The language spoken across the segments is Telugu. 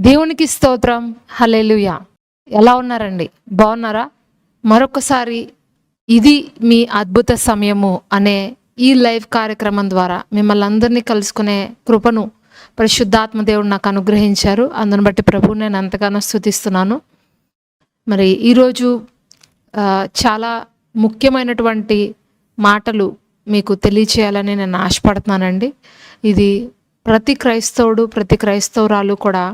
దేవునికి స్తోత్రం. హల్లెలూయా. ఎలా ఉన్నారండి? బాగున్నారా? మరొకసారి ఇది మీ అద్భుత సమయము అనే ఈ లైవ్ కార్యక్రమం ద్వారా మిమ్మల్ని అందరినీ కలుసుకునే కృపను పరిశుద్ధాత్మ దేవుడు నాకు అనుగ్రహించారు. అందును బట్టి ప్రభువుని నేను ఎంతగానో స్తుతిస్తున్నాను. మరి ఈరోజు చాలా ముఖ్యమైనటువంటి మాటలు మీకు తెలియచేయాలని నేను ఆశపడుతున్నానండి. ఇది ప్రతి క్రైస్తవుడు, ప్రతి క్రైస్తవురాలు కూడా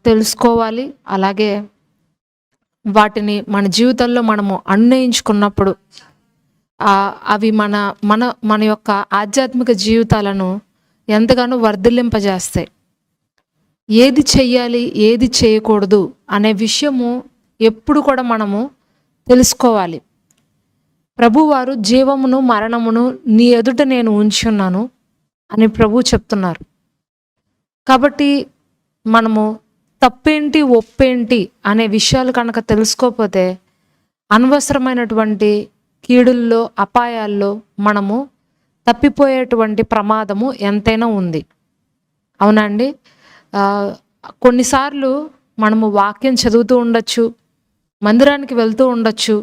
తెలుసుకోవాలి. అలాగే వాటిని మన జీవితంలో మనము అన్వయించుకున్నప్పుడు అవి మన మన మన యొక్క ఆధ్యాత్మిక జీవితాలను ఎంతగానో వర్ధిల్లింపజేస్తాయి. ఏది చెయ్యాలి, ఏది చేయకూడదు అనే విషయము ఎప్పుడు కూడా మనము తెలుసుకోవాలి. ప్రభువారు జీవమును మరణమును నీ ఎదుట నేను ఉంచున్నాను అని ప్రభు చెప్తున్నారు. కాబట్టి మనము తప్పేంటి ఒప్పేంటి అనే విషయాలు కనుక తెలుసుకోకపోతే అనవసరమైనటువంటి కీడుల్లో, అపాయాల్లో మనము తప్పిపోయేటువంటి ప్రమాదము ఎంతైనా ఉంది. అవునండి. కొన్నిసార్లు మనము వాక్యం చదువుతూ ఉండొచ్చు, మందిరానికి వెళ్తూ ఉండొచ్చు,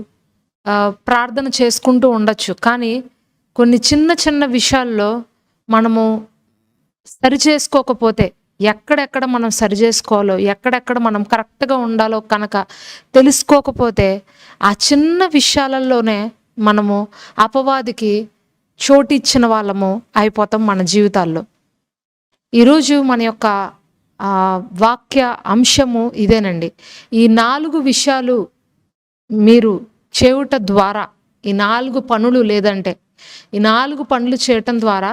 ప్రార్థన చేసుకుంటూ ఉండొచ్చు. కానీ కొన్ని చిన్న చిన్న విషయాల్లో మనము సరి చేసుకోకపోతే, ఎక్కడెక్కడ మనం సరి చేసుకోవాలో, ఎక్కడెక్కడ మనం కరెక్ట్గా ఉండాలో కనుక తెలుసుకోకపోతే ఆ చిన్న విషయాలలోనే మనము అపవాదికి చోటిచ్చిన వాళ్ళము అయిపోతాం మన జీవితాల్లో. ఈరోజు మన యొక్క వాక్య అంశము ఇదేనండి. ఈ 4 విషయాలు మీరు చేయుట ద్వారా, ఈ 4 పనులు లేదంటే ఈ 4 పనులు చేయటం ద్వారా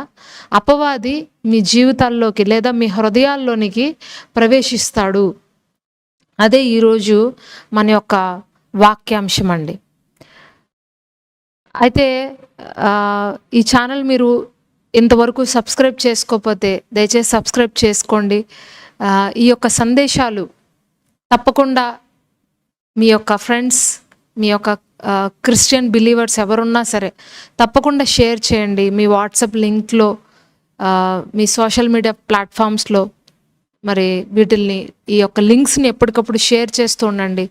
అపవాది మీ జీవితాల్లోకి లేదా మీ హృదయాల్లోనికి ప్రవేశిస్తాడు. అదే ఈరోజు మన యొక్క వాక్యాంశం అండి. అయితే ఈ ఛానల్ మీరు ఇంతవరకు సబ్స్క్రైబ్ చేసుకోకపోతే దయచేసి సబ్స్క్రైబ్ చేసుకోండి. ఈ యొక్క సందేశాలు తప్పకుండా మీ యొక్క ఫ్రెండ్స్, మీ యొక్క క్రిస్టియన్ బిలీవర్స్ ఎవరున్నా సరే తప్పకుండా షేర్ చేయండి. మీ వాట్సాప్ లింక్లో, మీ సోషల్ మీడియా ప్లాట్ఫామ్స్లో మరి వీటిల్ని, ఈ యొక్క లింక్స్ని ఎప్పటికప్పుడు షేర్ చేస్తూ ఉండండి.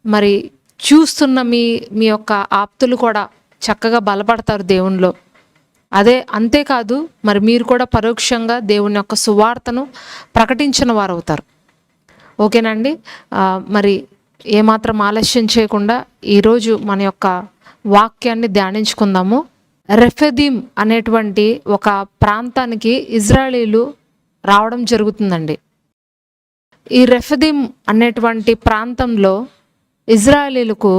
మరి చూస్తున్న మీ యొక్క ఆప్తులు కూడా చక్కగా బలపడతారు దేవునిలో. అంతేకాదు మరి మీరు కూడా పరోక్షంగా దేవుని యొక్క సువార్తను ప్రకటించిన వారు అవుతారు. ఓకేనండి. మరి ఏమాత్రం ఆలస్యం చేయకుండా ఈరోజు మన యొక్క వాక్యాన్ని ధ్యానించుకుందాము. రెఫెదీం అనేటువంటి ఒక ప్రాంతానికి ఇజ్రాయేలీలు రావడం జరుగుతుందండి. ఈ రెఫెదీం అనేటువంటి ప్రాంతంలో ఇజ్రాయేలీలకు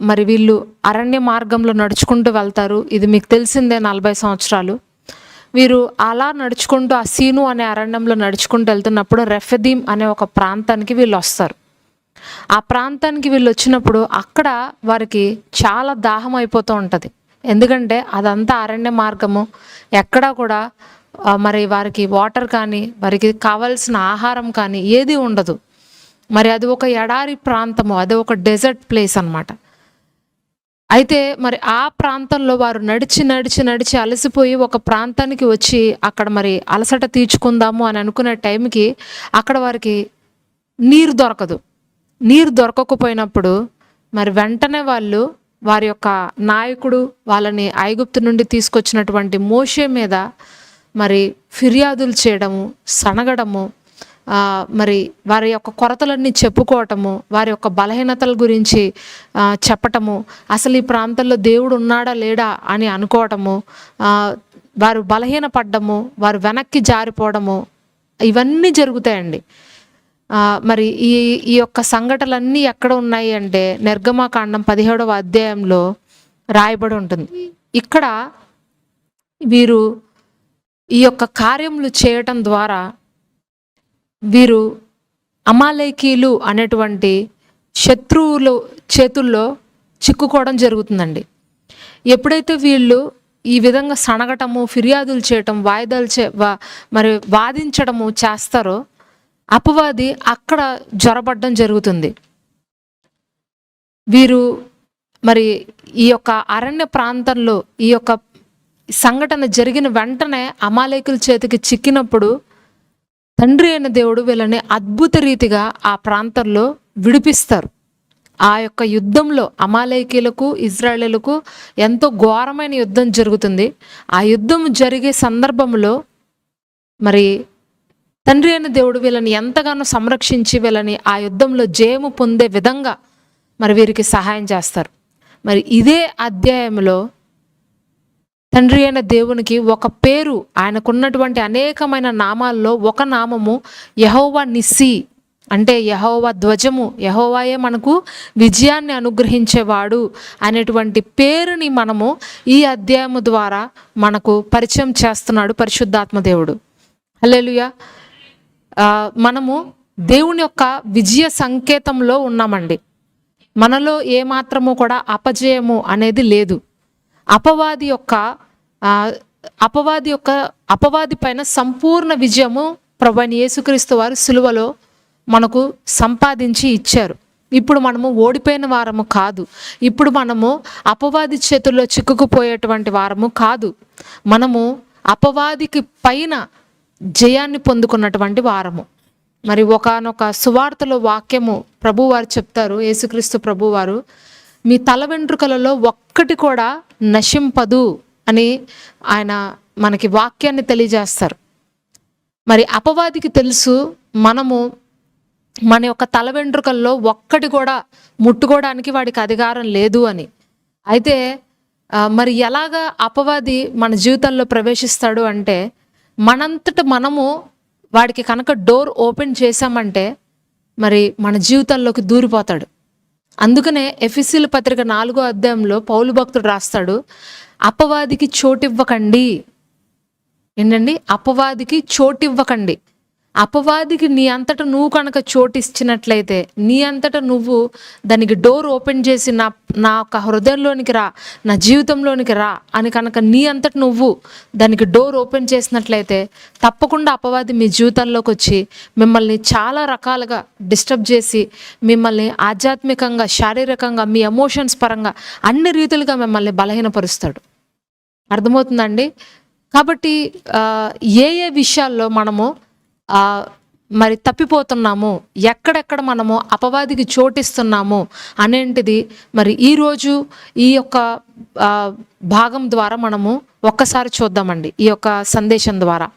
మరి వీళ్ళు అరణ్య మార్గంలో నడుచుకుంటూ వెళ్తారు. ఇది మీకు తెలిసిందే, 40 సంవత్సరాలు వీరు అలా నడుచుకుంటూ ఆ సీను అనే అరణ్యంలో నడుచుకుంటూ వెళ్తున్నప్పుడు రెఫెదీం అనే ఒక ప్రాంతానికి వీళ్ళు వస్తారు. ఆ ప్రాంతానికి వీళ్ళు వచ్చినప్పుడు అక్కడ వారికి చాలా దాహం అయిపోతూ ఉంటుంది. ఎందుకంటే అదంతా అరణ్య మార్గము, ఎక్కడా కూడా మరి వారికి వాటర్ కానీ, వారికి కావాల్సిన ఆహారం కానీ ఏది ఉండదు. మరి అది ఒక ఎడారి ప్రాంతము, అది ఒక డెజర్ట్ ప్లేస్ అన్నమాట. అయితే మరి ఆ ప్రాంతంలో వారు నడిచి నడిచి నడిచి అలసిపోయి ఒక ప్రాంతానికి వచ్చి అక్కడ మరి అలసట తీర్చుకుందాము అని అనుకునే టైంకి అక్కడ వారికి నీరు దొరకదు. నీరు దొరకకపోయినప్పుడు మరి వెంటనే వాళ్ళు వారి యొక్క నాయకుడు వాళ్ళని ఐగుప్తు నుండి తీసుకొచ్చినటువంటి మోషే మీద మరి ఫిర్యాదులు చేయడము, సనగడము, మరి వారి యొక్క కొరతలన్నీ చెప్పుకోవటము, వారి యొక్క బలహీనతల గురించి చెప్పటము, అసలు ఈ ప్రాంతంలో దేవుడు ఉన్నాడా లేడా అని అనుకోవటము, వారు బలహీనపడ్డము, వారు వెనక్కి జారిపోవడము, ఇవన్నీ జరుగుతాయండి. మరి ఈ యొక్క సంఘటనలన్నీ ఎక్కడ ఉన్నాయి అంటే నిర్గమకాండం 17వ అధ్యాయంలో రాయబడి ఉంటుంది. ఇక్కడ వీరు ఈ యొక్క కార్యములు చేయటం ద్వారా వీరు అమాలేకీలు అనేటువంటి శత్రువులు చేతుల్లో చిక్కుకోవడం జరుగుతుందండి. ఎప్పుడైతే వీళ్ళు ఈ విధంగా సనగటము, ఫిర్యాదులు చేయటం, మరి వాదించడము చేస్తారో అపవాది అక్కడ జ్వరపడడం జరుగుతుంది. వీరు మరి ఈ యొక్క అరణ్య ప్రాంతంలో ఈ యొక్క సంఘటన జరిగిన వెంటనే అమాలేకుల చేతికి చిక్కినప్పుడు తండ్రి అయిన దేవుడు వీళ్ళని అద్భుత రీతిగా ఆ ప్రాంతంలో విడిపిస్తారు. ఆ యొక్క యుద్ధంలో అమాలేకీలకు ఇజ్రాయేలుకు ఎంతో ఘోరమైన యుద్ధం జరుగుతుంది. ఆ యుద్ధం జరిగే సందర్భంలో మరి తండ్రి అయిన దేవుడు వీళ్ళని ఎంతగానో సంరక్షించి వీళ్ళని ఆ యుద్ధంలో జయము పొందే విధంగా మరి వీరికి సహాయం చేస్తారు. మరి ఇదే అధ్యాయంలో తండ్రి అయిన దేవునికి ఒక పేరు, ఆయనకున్నటువంటి అనేకమైన నామాల్లో ఒక నామము యెహోవా నిస్సి, అంటే యెహోవా ధ్వజము, యెహోవాయే మనకు విజయాన్ని అనుగ్రహించేవాడు అనేటువంటి పేరుని మనము ఈ అధ్యాయము ద్వారా మనకు పరిచయం చేస్తున్నాడు పరిశుద్ధాత్మ దేవుడు. హల్లెలూయా. మనము దేవుని యొక్క విజయ సంకేతంలో ఉన్నామండి. మనలో ఏమాత్రము కూడా అపజయము అనేది లేదు. అపవాది పైన సంపూర్ణ విజయము ప్రభువైన యేసుక్రీస్తు వారు సిలువలో మనకు సంపాదించి ఇచ్చారు. ఇప్పుడు మనము ఓడిపోయిన వారము కాదు. ఇప్పుడు మనము అపవాది చేతుల్లో చిక్కుకుపోయేటువంటి వారము కాదు. మనము అపవాదికి పైన జయాన్ని పొందుకున్నటువంటి వారము. మరి ఒకానొక సువార్తలో వాక్యము ప్రభువారు చెప్తారు, యేసుక్రీస్తు ప్రభువారు, మీ తల వెంట్రుకలలో ఒక్కటి కూడా నశింపదు అని ఆయన మనకి వాక్యాన్ని తెలియజేస్తారు. మరి అపవాదికి తెలుసు మనము మన యొక్క తల వెంట్రుకల్లో ఒక్కటి కూడా ముట్టుకోవడానికి వాడికి అధికారం లేదు అని. అయితే మరి ఎలాగా అపవాది మన జీవితంలో ప్రవేశిస్తాడు అంటే, మనంతట మనము వాడికి కనుక డోర్ ఓపెన్ చేశామంటే మరి మన జీవితంలోకి దూరిపోతాడు. అందుకనే ఎఫెసీయుల పత్రిక 4వ అధ్యాయంలో పౌలు భక్తుడు రాస్తాడు, అపవాదికి చోటివ్వకండి. ఏంటండి? అపవాదికి చోటివ్వకండి. అపవాదికి నీ అంతటా నువ్వు కనుక చోటు ఇచ్చినట్లయితే, నీ అంతటా నువ్వు దానికి డోర్ ఓపెన్ చేసి నా యొక్క హృదయంలోనికి రా, నా జీవితంలోనికి రా అని కనుక నీ అంతటా నువ్వు దానికి డోర్ ఓపెన్ చేసినట్లయితే తప్పకుండా అపవాది మీ జీవితంలోకి వచ్చి మిమ్మల్ని చాలా రకాలుగా డిస్టర్బ్ చేసి, మిమ్మల్ని ఆధ్యాత్మికంగా, శారీరకంగా, మీ ఎమోషన్స్ పరంగా అన్ని రీతులుగా మిమ్మల్ని బలహీనపరుస్తాడు. అర్థమవుతుందండి? కాబట్టి ఏ విషయాల్లో మనము మరి తప్పిపోతున్నాము, ఎక్కడెక్కడ మనము అపవాదికి చోటిస్తున్నాము అనేంటిది మరి ఈరోజు ఈ యొక్క భాగం ద్వారా మనము ఒక్కసారి చూద్దామండి. ఈ యొక్క సందేశం ద్వారా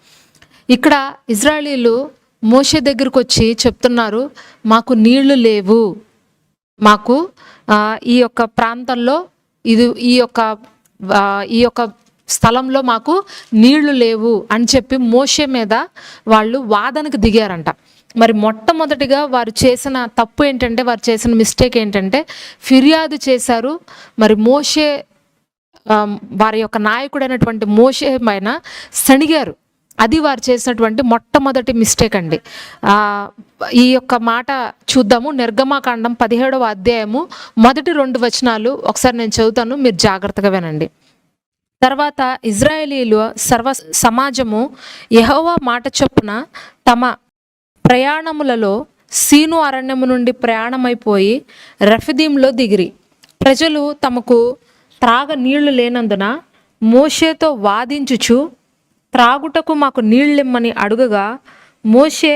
ఇక్కడ ఇజ్రాయేలీలు మోషే దగ్గరకు వచ్చి చెప్తున్నారు, మాకు నీళ్లు లేవు, మాకు ఈ యొక్క ప్రాంతంలో ఈ యొక్క స్థలంలో మాకు నీళ్లు లేవు అని చెప్పి మోషే మీద వాళ్ళు వాదనకు దిగారంట. మరి మొట్టమొదటిగా వారు చేసిన తప్పు ఏంటంటే, వారు చేసిన మిస్టేక్ ఏంటంటే ఫిర్యాదు చేశారు. మరి మోషే వారి యొక్క నాయకుడైనటువంటి మోషే పైన సణిగారు. అది వారు చేసినటువంటి మొట్టమొదటి మిస్టేక్ అండి. ఈ యొక్క మాట చూద్దాము. నిర్గమాకాండం 17వ అధ్యాయము మొదటి 2 వచనాలు ఒకసారి నేను చదువుతాను, మీరు జాగ్రత్తగా వినండి. తర్వాత ఇజ్రాయేలీలు సర్వ సమాజము యెహోవా మాట చొప్పున తమ ప్రయాణములలో సీను అరణ్యము నుండి ప్రయాణమైపోయి రఫీదీంలో దిగిరి. ప్రజలు తమకు త్రాగ నీళ్లు లేనందున మోషేతో వాదించుచు త్రాగుటకు మాకు నీళ్ళిమ్మని అడుగగా, మోషే,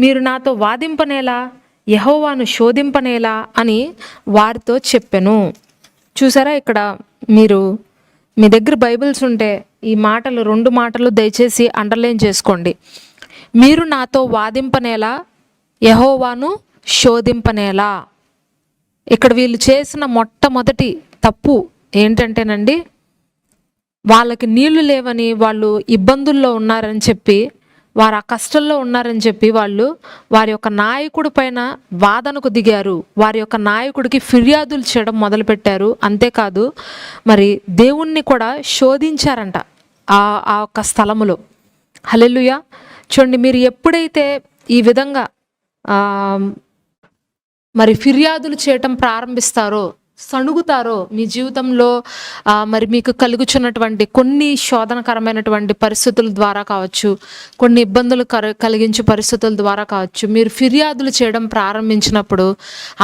మీరు నాతో వాదింపనేలా, యెహోవాను శోధింపనేలా అని వారితో చెప్పెను. చూసారా? ఇక్కడ మీరు మీ దగ్గర బైబిల్స్ ఉంటే ఈ మాటలు 2 మాటలు దయచేసి అండర్లైన్ చేసుకోండి. మీరు నాతో వాదింపనేలా, యెహోవాను శోధింపనేలా. ఇక్కడ వీళ్ళు చేసిన మొట్టమొదటి తప్పు ఏంటంటేనండి, వాళ్ళకి నీళ్లు లేవని, వాళ్ళు ఇబ్బందుల్లో ఉన్నారని చెప్పి, వారు ఆ కష్టంలో ఉన్నారని చెప్పి వాళ్ళు వారి యొక్క నాయకుడి పైన వాదనకు దిగారు. వారి యొక్క నాయకుడికి ఫిర్యాదులు చేయడం మొదలుపెట్టారు. అంతేకాదు మరి దేవుణ్ణి కూడా శోధించారంట ఆ యొక్క స్థలములో. హల్లెలూయా. చూడండి, మీరు ఎప్పుడైతే ఈ విధంగా మరి ఫిర్యాదులు చేయటం ప్రారంభిస్తారో, సణుగుతారో, మీ జీవితంలో మరి మీకు కలుగుచున్నటువంటి కొన్ని శోధనకరమైనటువంటి పరిస్థితుల ద్వారా కావచ్చు, కొన్ని ఇబ్బందులు కలిగించే పరిస్థితుల ద్వారా కావచ్చు, మీరు ఫిర్యాదులు చేయడం ప్రారంభించినప్పుడు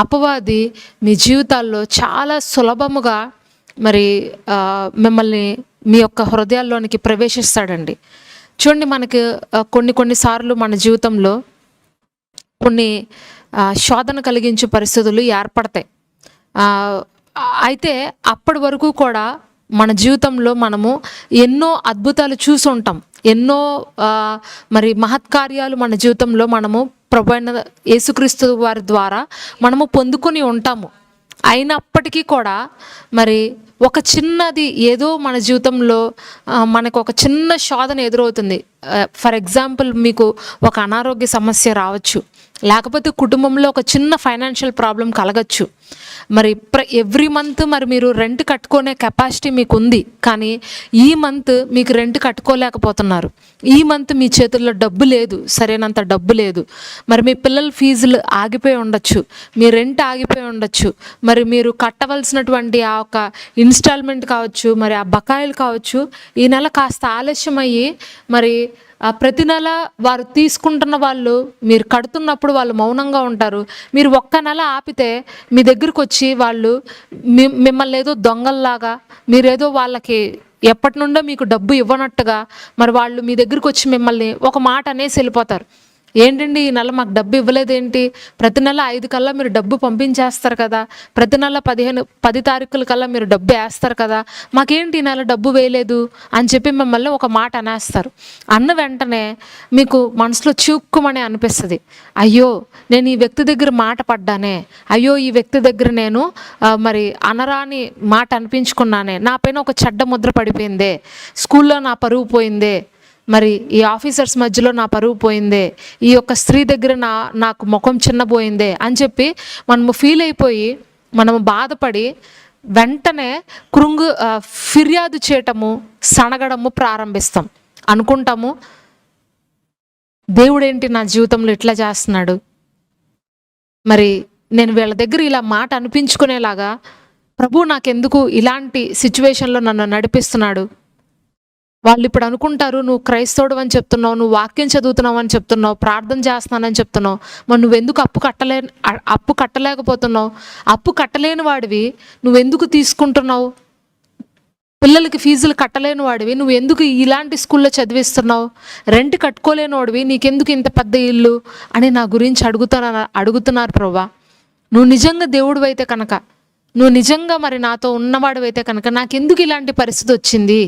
అపవాది మీ జీవితాల్లో చాలా సులభముగా మరి మిమ్మల్ని మీ యొక్క హృదయాల్లోనికి ప్రవేశిస్తాడండి. చూడండి, మనకి కొన్నిసార్లు మన జీవితంలో కొన్ని శోధన కలిగించే పరిస్థితులు ఏర్పడతాయి. అయితే అప్పటి వరకు కూడా మన జీవితంలో మనము ఎన్నో అద్భుతాలు చూసి ఉంటాం. ఎన్నో మరి మహత్కార్యాలు మన జీవితంలో మనము ప్రభు అయిన యేసుక్రీస్తు వారి ద్వారా మనము పొందుకొని ఉంటాము. అయినప్పటికీ కూడా మరి ఒక చిన్నది ఏదో మన జీవితంలో మనకు ఒక చిన్న శోధన ఎదురవుతుంది. ఫర్ ఎగ్జాంపుల్, మీకు ఒక అనారోగ్య సమస్య రావచ్చు, లేకపోతే కుటుంబంలో ఒక చిన్న ఫైనాన్షియల్ ప్రాబ్లం కలగచ్చు. మరి ఎవ్రీ మంత్ మరి మీరు రెంట్ కట్టుకునే కెపాసిటీ మీకు ఉంది, కానీ ఈ మంత్ మీకు రెంట్ కట్టుకోలేకపోతున్నారు. ఈ మంత్ మీ చేతుల్లో డబ్బు లేదు, సరైనంత డబ్బు లేదు. మరి మీ పిల్లల ఫీజులు ఆగిపోయి ఉండొచ్చు, మీ రెంట్ ఆగిపోయి ఉండొచ్చు, మరి మీరు కట్టవలసినటువంటి ఆ ఒక ఇన్స్టాల్మెంట్ కావచ్చు, మరి ఆ బకాయిలు కావచ్చు, ఈ నెల కాస్త ఆలస్యం అయ్యి మరి ప్రతి నెల వారు తీసుకుంటున్న వాళ్ళు మీరు కడుతున్నప్పుడు వాళ్ళు మౌనంగా ఉంటారు. మీరు ఒక్క నెల ఆపితే మీ దగ్గరకు వచ్చి వాళ్ళు మిమ్మల్ని ఏదో దొంగల్లాగా, మీరేదో వాళ్ళకి ఎప్పటి నుండో మీకు డబ్బు ఇవ్వనట్టుగా మరి వాళ్ళు మీ దగ్గరకు వచ్చి మిమ్మల్ని ఒక మాట అనేసి వెళ్ళిపోతారు. ఏంటండి ఈ నెల మాకు డబ్బు ఇవ్వలేదేంటి? ప్రతి నెల 5 కల్లా మీరు డబ్బు పంపించేస్తారు కదా, ప్రతి నెల 10 తారీఖుల కల్లా మీరు డబ్బు వేస్తారు కదా, మాకేంటి ఈ నెల డబ్బు వేయలేదు అని చెప్పి మిమ్మల్ని ఒక మాట అనేస్తారు. అన్న వెంటనే మీకు మనసులో చిక్కుమని అనిపిస్తుంది. అయ్యో, నేను ఈ వ్యక్తి దగ్గర మాట పడ్డానే, అయ్యో ఈ వ్యక్తి దగ్గర నేను మరి అనరాని మాట అనిపించుకున్నానే, నా పైన ఒక చెడ్డ ముద్ర పడిపోయిందే, స్కూల్లో నా పరువు పోయిందే, మరి ఈ ఆఫీసర్స్ మధ్యలో నా పరువు పోయిందే, ఈ యొక్క స్త్రీ దగ్గర నాకు ముఖం చిన్నపోయిందే అని చెప్పి మనము ఫీల్ అయిపోయి మనము బాధపడి వెంటనే ఫిర్యాదు చేయటము, సనగడము ప్రారంభిస్తాం. అనుకుంటాము, దేవుడేంటి నా జీవితంలో ఇట్లా చేస్తున్నాడు, మరి నేను వీళ్ళ దగ్గర ఇలా మాట అనిపించుకునేలాగా ప్రభు నాకెందుకు ఇలాంటి సిచ్యువేషన్లో నన్ను నడిపిస్తున్నాడు. వాళ్ళు ఇప్పుడు అనుకుంటారు, నువ్వు క్రైస్తవుడు అని చెప్తున్నావు, నువ్వు వాక్యం చదువుతున్నావు అని చెప్తున్నావు, ప్రార్థన చేస్తున్నానని చెప్తున్నావు, మరి నువ్వెందుకు అప్పు కట్టలేకపోతున్నావు? అప్పు కట్టలేని వాడివి నువ్వెందుకు తీసుకుంటున్నావు? పిల్లలకి ఫీజులు కట్టలేని వాడివి నువ్వు ఎందుకు ఇలాంటి స్కూల్లో చదివిస్తున్నావు? రెంట్ కట్టుకోలేని వాడివి నీకెందుకు ఇంత పెద్ద ఇల్లు అని నా గురించి అడుగుతున్నారు ప్రభా. నువ్వు నిజంగా దేవుడు అయితే కనుక, నువ్వు నిజంగా మరి నాతో ఉన్నవాడు అయితే కనుక నాకెందుకు ఇలాంటి పరిస్థితి వచ్చింది,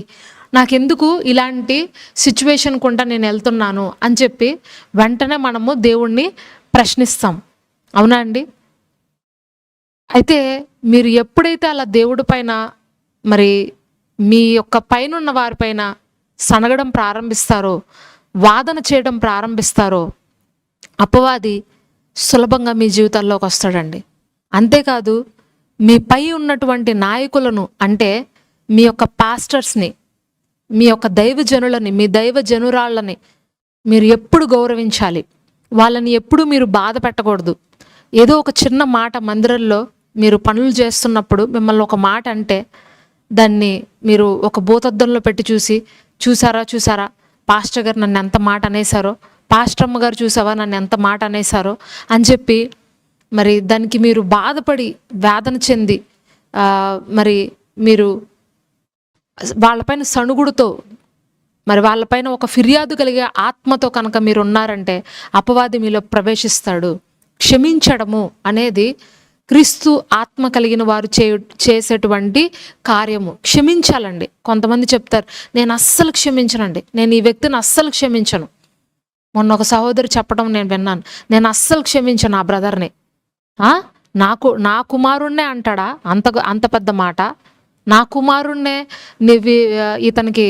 నాకెందుకు ఇలాంటి సిచ్యువేషన్ కుంటా నేను వెళ్తున్నాను అని చెప్పి వెంటనే మనము దేవుణ్ణి ప్రశ్నిస్తాం. అవునా అండి? అయితే మీరు ఎప్పుడైతే అలా దేవుడి పైన మరి మీ యొక్క పైన ఉన్న వారిపైన సనగడం ప్రారంభిస్తారో, వాదన చేయడం ప్రారంభిస్తారో, అపవాది సులభంగా మీ జీవితాల్లోకి వస్తాడండి. అంతేకాదు, మీ పై ఉన్నటువంటి నాయకులను, అంటే మీ యొక్క పాస్టర్స్ని, మీ యొక్క దైవజనులని, మీ దైవజనురాళ్ళని మీరు ఎప్పుడు గౌరవించాలి. వాళ్ళని ఎప్పుడు మీరు బాధ పెట్టకూడదు. ఏదో ఒక చిన్న మాట మందిరంలో మీరు పనులు చేస్తున్నప్పుడు మిమ్మల్ని ఒక మాట అంటే దాన్ని మీరు ఒక భూతద్దంలో పెట్టి చూసారా పాస్టర్ గారు నన్ను ఎంత మాట అనేసారో, పాస్టర్ అమ్మ గారు చూసావా నన్ను ఎంత మాట అనేసారో అని చెప్పి మరి దానికి మీరు బాధపడి వేదన చెంది మరి మీరు వాళ్ళపైన సణుగుడుతో, మరి వాళ్ళపైన ఒక ఫిర్యాదు కలిగే ఆత్మతో కనుక మీరు ఉన్నారంటే అపవాది మీలో ప్రవేశిస్తాడు. క్షమించడము అనేది క్రీస్తు ఆత్మ కలిగిన వారు చేసేటువంటి కార్యము. క్షమించాలండి. కొంతమంది చెప్తారు, నేను అస్సలు క్షమించనండి, నేను ఈ వ్యక్తిని అస్సలు క్షమించను. మొన్న ఒక సహోదరి చెప్పడం నేను విన్నాను, నేను అస్సలు క్షమించను ఆ బ్రదర్ని. నా కుమారుణ్ణే అంటాడా అంత పెద్ద మాట? నా కుమారుణ్ణే నువ్వు ఇతనికి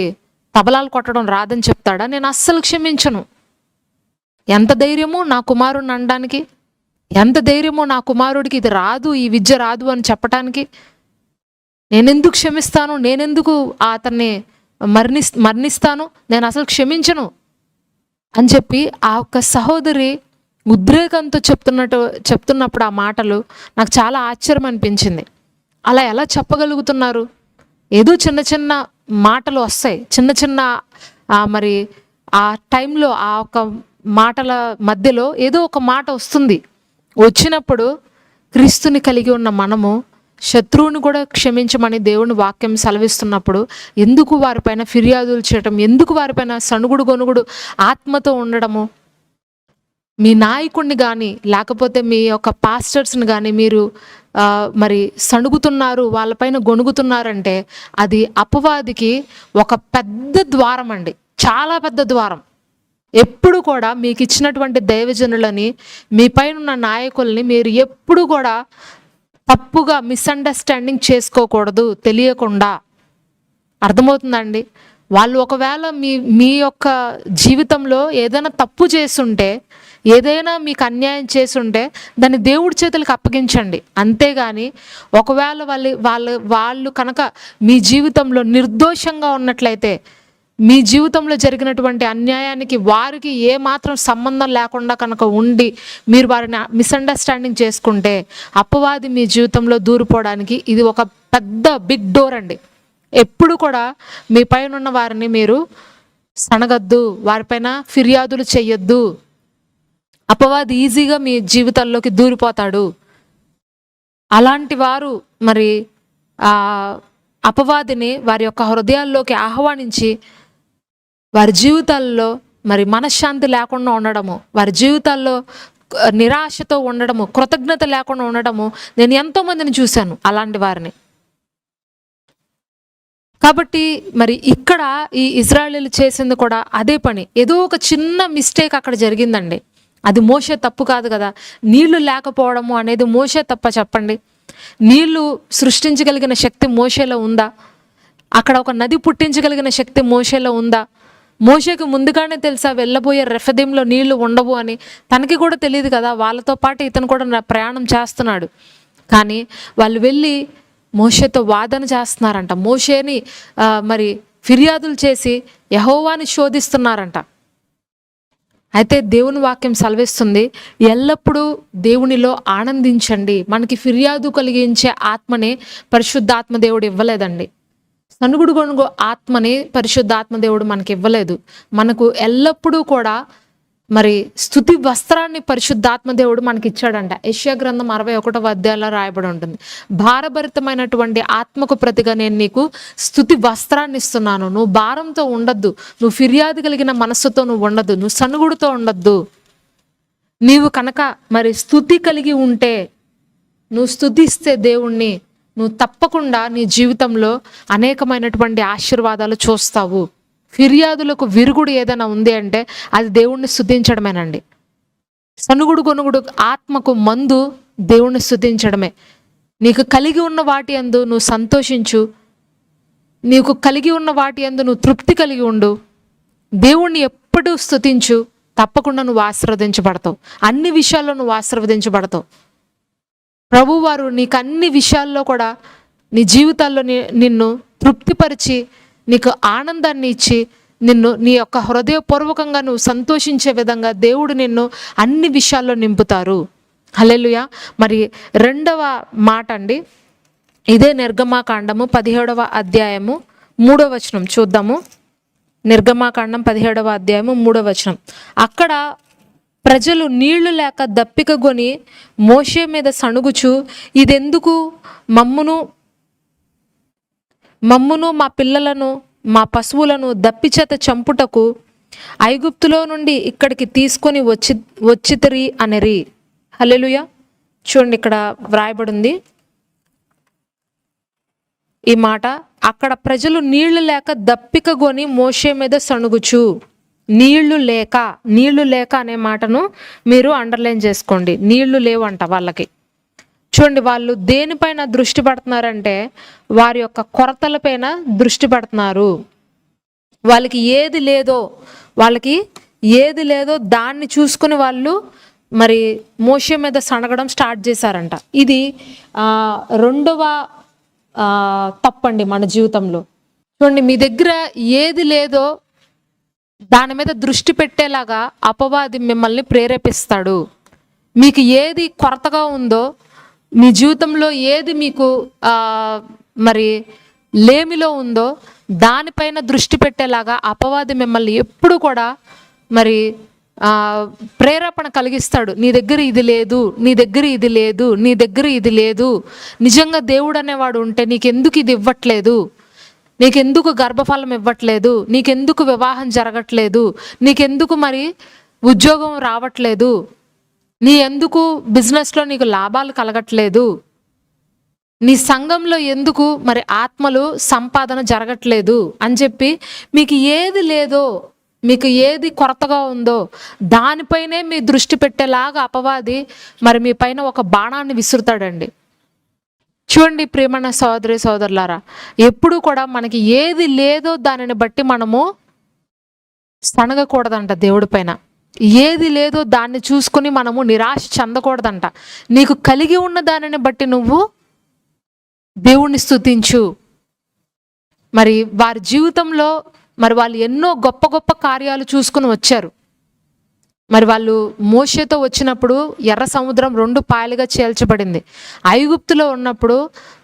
తబలాలు కొట్టడం రాదని చెప్తాడా? నేను అస్సలు క్షమించను. ఎంత ధైర్యము నా కుమారుణ్ణి అనడానికి, ఎంత ధైర్యమో నా కుమారుడికి ఇది రాదు, ఈ విద్య రాదు అని చెప్పటానికి. నేనెందుకు క్షమిస్తాను? నేనెందుకు అతన్ని మరణిస్తాను? నేను అసలు క్షమించను అని చెప్పి ఆ ఒక్క సహోదరి ఉద్రేకంతో చెప్తున్నప్పుడు ఆ మాటలు నాకు చాలా ఆశ్చర్యం అనిపించింది. అలా ఎలా చెప్పగలుగుతున్నారు? ఏదో చిన్న చిన్న మాటలు వస్తాయి, చిన్న మరి ఆ టైంలో ఆ ఒక మాటల మధ్యలో ఏదో ఒక మాట వస్తుంది. వచ్చినప్పుడు క్రీస్తుని కలిగి ఉన్న మనము శత్రువుని కూడా క్షమించమని దేవుని వాక్యం సెలవిస్తున్నప్పుడు ఎందుకు వారిపైన ఫిర్యాదులు చేయటం, ఎందుకు వారిపైన సణుగుడు గొనుగుడు ఆత్మతో ఉండడము? మీ నాయకుడిని కానీ లేకపోతే మీ యొక్క పాస్టర్స్ని కానీ మీరు మరి సణుగుతున్నారు, వాళ్ళపైన గొణుగుతున్నారంటే అది అపవాదికి ఒక పెద్ద ద్వారం అండి, చాలా పెద్ద ద్వారం. ఎప్పుడు కూడా మీకు ఇచ్చినటువంటి దైవజనులని, మీ పైన ఉన్న నాయకుల్ని మీరు ఎప్పుడు కూడా తప్పుగా మిస్అండర్స్టాండింగ్ చేసుకోకూడదు, తెలియకుండా. అర్థమవుతుందండి? వాళ్ళు ఒకవేళ మీ యొక్క జీవితంలో ఏదైనా తప్పు చేస్తుంటే, ఏదైనా మీకు అన్యాయం చేసుంటే దాన్ని దేవుడి చేతులకు అప్పగించండి. అంతేగాని ఒకవేళ వాళ్ళు కనుక మీ జీవితంలో నిర్దోషంగా ఉన్నట్లయితే, మీ జీవితంలో జరిగినటువంటి అన్యాయానికి వారికి ఏమాత్రం సంబంధం లేకుండా కనుక ఉండి మీరు వారిని మిస్అండర్స్టాండింగ్ చేసుకుంటే అపవాది మీ జీవితంలో దూరిపోవడానికి ఇది ఒక పెద్ద బిగ్ డోర్ అండి. ఎప్పుడు కూడా మీ పైన ఉన్న వారిని మీరు సనగద్దు, వారిపైన ఫిర్యాదులు చెయ్యొద్దు. అపవాది ఈజీగా మీ జీవితాల్లోకి దూరిపోతాడు. అలాంటి వారు మరి అపవాదిని వారి యొక్క హృదయాల్లోకి ఆహ్వానించి వారి జీవితాల్లో మరి మనశ్శాంతి లేకుండా ఉండడము, వారి జీవితాల్లో నిరాశతో ఉండడము, కృతజ్ఞత లేకుండా ఉండడము నేను ఎంతోమందిని చూశాను అలాంటి వారిని. కాబట్టి మరి ఇక్కడ ఈ ఇజ్రాయేలీలు చేసింది కూడా అదే పని. ఏదో ఒక చిన్న మిస్టేక్ అక్కడ జరిగిందండి. అది మోషే తప్పు కాదు కదా. నీళ్లు లేకపోవడము అనేది మోషే తప్ప చెప్పండి? నీళ్లు సృష్టించగలిగిన శక్తి మోషేలో ఉందా? అక్కడ ఒక నది పుట్టించగలిగిన శక్తి మోషేలో ఉందా? మోషేకి ముందుగానే తెలుసా వెళ్ళబోయే రెఫదీంలో నీళ్లు ఉండవు అని? తనకి కూడా తెలియదు కదా. వాళ్ళతో పాటు ఇతను కూడా ప్రయాణం చేస్తున్నాడు. కానీ వాళ్ళు వెళ్ళి మోషేతో వాదన చేస్తున్నారంట. మోషేని మరి ఫిర్యాదులు చేసి యెహోవాని శోధిస్తున్నారంట. అయితే దేవుని వాక్యం సెలవిస్తుంది, ఎల్లప్పుడూ దేవునిలో ఆనందించండి. మనకి ఫిర్యాదు కలిగించే ఆత్మని పరిశుద్ధాత్మ దేవుడు ఇవ్వలేదండి. సనుగుడు గొనుగు ఆత్మని పరిశుద్ధాత్మ దేవుడు మనకి ఇవ్వలేదు. మనకు ఎల్లప్పుడూ కూడా మరి స్తుతి వస్త్రాన్ని పరిశుద్ధాత్మ దేవుడు మనకి ఇచ్చాడంట. యెషయా గ్రంథం 61వ అధ్యాయంలో రాయబడి ఉంటుంది, భారభరితమైనటువంటి ఆత్మకు ప్రతిగా నేను నీకు స్తుతి వస్త్రాన్ని ఇస్తున్నాను. నువ్వు భారంతో ఉండద్దు, నువ్వు ఫిర్యాదు కలిగిన మనస్సుతో నువ్వు ఉండద్దు, నువ్వు సనుగుడుతో ఉండద్దు. నీవు కనుక మరి స్తుతి కలిగి ఉంటే, నువ్వు స్తుతిస్తే దేవుణ్ణి, నువ్వు తప్పకుండా నీ జీవితంలో అనేకమైనటువంటి ఆశీర్వాదాలు చూస్తావు. ఫిర్యాదులకు విరుగుడు ఏదైనా ఉంది అంటే అది దేవుణ్ణి స్తుతించడమేనండి. సనుగుడు గొనుగుడు ఆత్మకు మందు దేవుణ్ణి స్తుతించడమే. నీకు కలిగి ఉన్న వాటి యందు నువ్వు సంతోషించు, నీకు కలిగి ఉన్న వాటి యందు నువ్వు తృప్తి కలిగి ఉండు. దేవుణ్ణి ఎప్పుడూ స్తుతించు, తప్పకుండా నువ్వు ఆశీర్వదించబడతావు. అన్ని విషయాల్లో నువ్వు ఆశీర్వదించబడతావు. ప్రభువారు నీకు అన్ని విషయాల్లో కూడా నీ జీవితాల్లో నిన్ను తృప్తిపరిచి నీకు ఆనందాన్ని ఇచ్చి నిన్ను నీ యొక్క హృదయపూర్వకంగా నువ్వు సంతోషించే విధంగా దేవుడు నిన్ను అన్ని విషయాల్లో నింపుతారు. హల్లెలూయా. మరి రెండవ మాట అండి, ఇదే నిర్గమాకాండము 17వ అధ్యాయము 3వ వచనం చూద్దాము. నిర్గమాకాండం 17వ అధ్యాయము 3వ వచనం. అక్కడ ప్రజలు నీళ్లు లేక దప్పికగొని మోషే మీద సణుగుచు, ఇదెందుకు? మమ్మును మా పిల్లలను మా పశువులను దప్పిచేత చంపుటకు ఐగుప్తులో నుండి ఇక్కడికి తీసుకొని వచ్చితిరి అనిరి. హల్లెలూయా. చూడండి, ఇక్కడ వ్రాయబడింది ఈ మాట. అక్కడ ప్రజలు నీళ్లు లేక దప్పికగొని మోషే మీద సణుగుచు. నీళ్లు లేక అనే మాటను మీరు అండర్లైన్ చేసుకోండి. నీళ్లు లేవంట వాళ్ళకి. చూడండి, వాళ్ళు దేనిపైన దృష్టి పెడుతున్నారంటే వారి యొక్క కొరతలపైన దృష్టి పెడుతున్నారు. వాళ్ళకి ఏది లేదో దాన్ని చూసుకుని వాళ్ళు మరి మోషే మీద సనగడం స్టార్ట్ చేశారంట. ఇది రెండవ తప్పండి మన జీవితంలో. చూడండి, మీ దగ్గర ఏది లేదో దాని మీద దృష్టి పెట్టేలాగా అపవాది మిమ్మల్ని ప్రేరేపిస్తాడు. మీకు ఏది కొరతగా ఉందో, మీ జీవితంలో ఏది మీకు మరి లేమిలో ఉందో దానిపైన దృష్టి పెట్టేలాగా అపవాది మిమ్మల్ని ఎప్పుడు కూడా మరి ప్రేరేపణ కలిగిస్తాడు. నీ దగ్గర ఇది లేదు, నీ దగ్గర ఇది లేదు, నీ దగ్గర ఇది లేదు. నిజంగా దేవుడు అనేవాడు ఉంటే నీకెందుకు ఇది ఇవ్వట్లేదు, నీకెందుకు గర్భఫలం ఇవ్వట్లేదు, నీకెందుకు వివాహం జరగట్లేదు, నీకెందుకు మరి ఉద్యోగం రావట్లేదు, నీ ఎందుకు బిజినెస్లో నీకు లాభాలు కలగట్లేదు, నీ సంఘంలో ఎందుకు మరి ఆత్మలు సంపాదన జరగట్లేదు అని చెప్పి మీకు ఏది లేదో, మీకు ఏది కొరతగా ఉందో దానిపైనే మీ దృష్టి పెట్టేలాగా అపవాది మరి మీ పైన ఒక బాణాన్ని విసురుతాడండి. చూడండి ప్రియమైన సోదరి సోదరులారా, ఎప్పుడు కూడా మనకి ఏది లేదో దానిని బట్టి మనము సనగకూడదంట. దేవుడి పైన ఏది లేదో దాన్ని చూసుకొని మనము నిరాశ చెందకూడదంట. నీకు కలిగి ఉన్న దానిని బట్టి నువ్వు దేవుణ్ణి స్తుతించు. మరి వారి జీవితంలో మరి వాళ్ళు ఎన్నో గొప్ప గొప్ప కార్యాలు చూసుకుని వచ్చారు. మరి వాళ్ళు మోషేతో వచ్చినప్పుడు ఎర్ర సముద్రం 2 పాయలుగా చీల్చబడింది. ఐగుప్తులో ఉన్నప్పుడు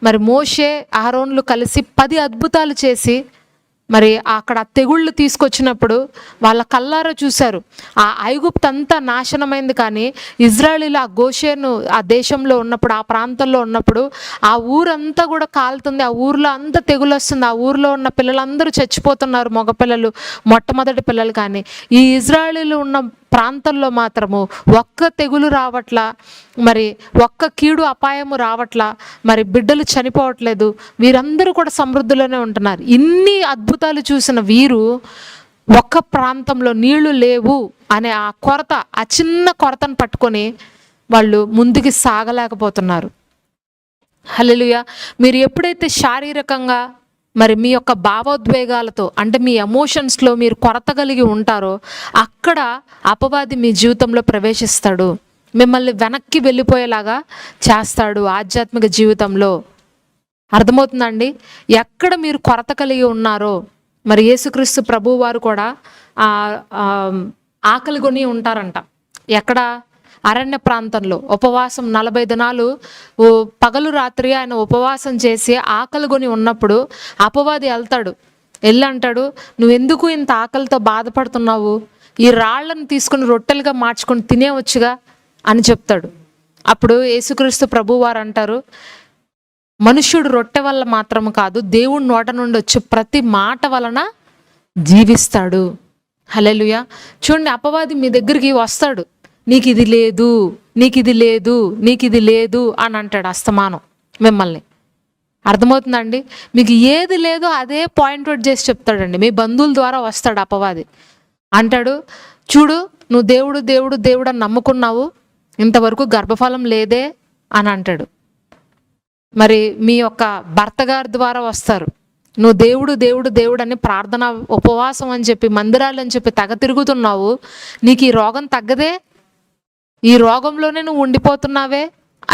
మరి మోషే అహరోన్లు కలిసి 10 అద్భుతాలు చేసి మరి అక్కడ తెగుళ్ళు తీసుకొచ్చినప్పుడు వాళ్ళ కల్లారా చూశారు. ఆ ఐగుప్తు అంతా నాశనమైంది. కానీ ఇజ్రాయేలీలు ఆ గోషేను ఆ దేశంలో ఉన్నప్పుడు, ఆ ప్రాంతంలో ఉన్నప్పుడు ఆ ఊరంతా కూడా కాలుతుంది, ఆ ఊర్లో అంతా తెగులు వస్తుంది, ఆ ఊర్లో ఉన్న పిల్లలందరూ చచ్చిపోతున్నారు, మగపిల్లలు, మొట్టమొదటి పిల్లలు. కానీ ఈ ఇజ్రాయేలీలు ఉన్న ప్రాంతంలో మాత్రము ఒక్క తెగులు రావట్లా, మరి ఒక్క కీడు అపాయము రావట్లా, మరి బిడ్డలు చనిపోవట్లేదు, వీరందరూ కూడా సమృద్ధిలోనే ఉంటున్నారు. ఇన్ని అద్భుతాలు చూసిన వీరు ఒక్క ప్రాంతంలో నీళ్లు లేవు అనే ఆ కొరత, ఆ చిన్న కొరతను పట్టుకొని వాళ్ళు ముందుకు సాగలేకపోతున్నారు. హల్లెలూయా. మీరు ఎప్పుడైతే శారీరకంగా మరి మీ యొక్క భావోద్వేగాలతో, అంటే మీ ఎమోషన్స్లో మీరు కొరత కలిగి ఉంటారో అక్కడ అపవాది మీ జీవితంలో ప్రవేశిస్తాడు, మిమ్మల్ని వెనక్కి వెళ్ళిపోయేలాగా చేస్తాడు ఆధ్యాత్మిక జీవితంలో. అర్థమవుతుందండి? ఎక్కడ మీరు కొరత కలిగి ఉన్నారో, మరి యేసుక్రీస్తు ప్రభువు వారు కూడా ఆకలి కొని ఉంటారంట. ఎక్కడ? అరణ్య ప్రాంతంలో ఉపవాసం 40 దినాలు పగలు రాత్రి ఆయన ఉపవాసం చేసి ఆకలి కొని ఉన్నప్పుడు అపవాది వెళ్ళి అంటాడు, నువ్వెందుకు ఇంత ఆకలితో బాధపడుతున్నావు, ఈ రాళ్లను తీసుకుని రొట్టెలుగా మార్చుకొని తినేవచ్చుగా అని చెప్తాడు. అప్పుడు యేసుక్రీస్తు ప్రభువు వారు అంటారు, మనుష్యుడు రొట్టె వల్ల మాత్రం కాదు, దేవుడి నోట నుండి వచ్చే ప్రతి మాట వలన జీవిస్తాడు. హల్లెలూయా. చూడండి, అపవాది మీ దగ్గరికి వస్తాడు, నీకు ఇది లేదు, నీకు ఇది లేదు, నీకు ఇది లేదు అని అంటాడు అస్తమానం మిమ్మల్ని. అర్థమవుతుందండి? మీకు ఏది లేదో అదే పాయింట్ అవుట్ చేసి చెప్తాడండి. మీ బంధువుల ద్వారా వస్తాడు అపవాది. అంటాడు, చూడు నువ్వు దేవుడు దేవుడు దేవుడు అని నమ్ముకున్నావు, ఇంతవరకు గర్భఫలం లేదే అని అంటాడు. మరి మీ యొక్క భర్త గారి ద్వారా వస్తారు, నువ్వు దేవుడు దేవుడు దేవుడు అని ప్రార్థన ఉపవాసం అని చెప్పి మందిరాలు అని చెప్పి తెగ తిరుగుతున్నావు, నీకు ఈ రోగం తగ్గదే, ఈ రోగంలోనే నువ్వు ఉండిపోతున్నావే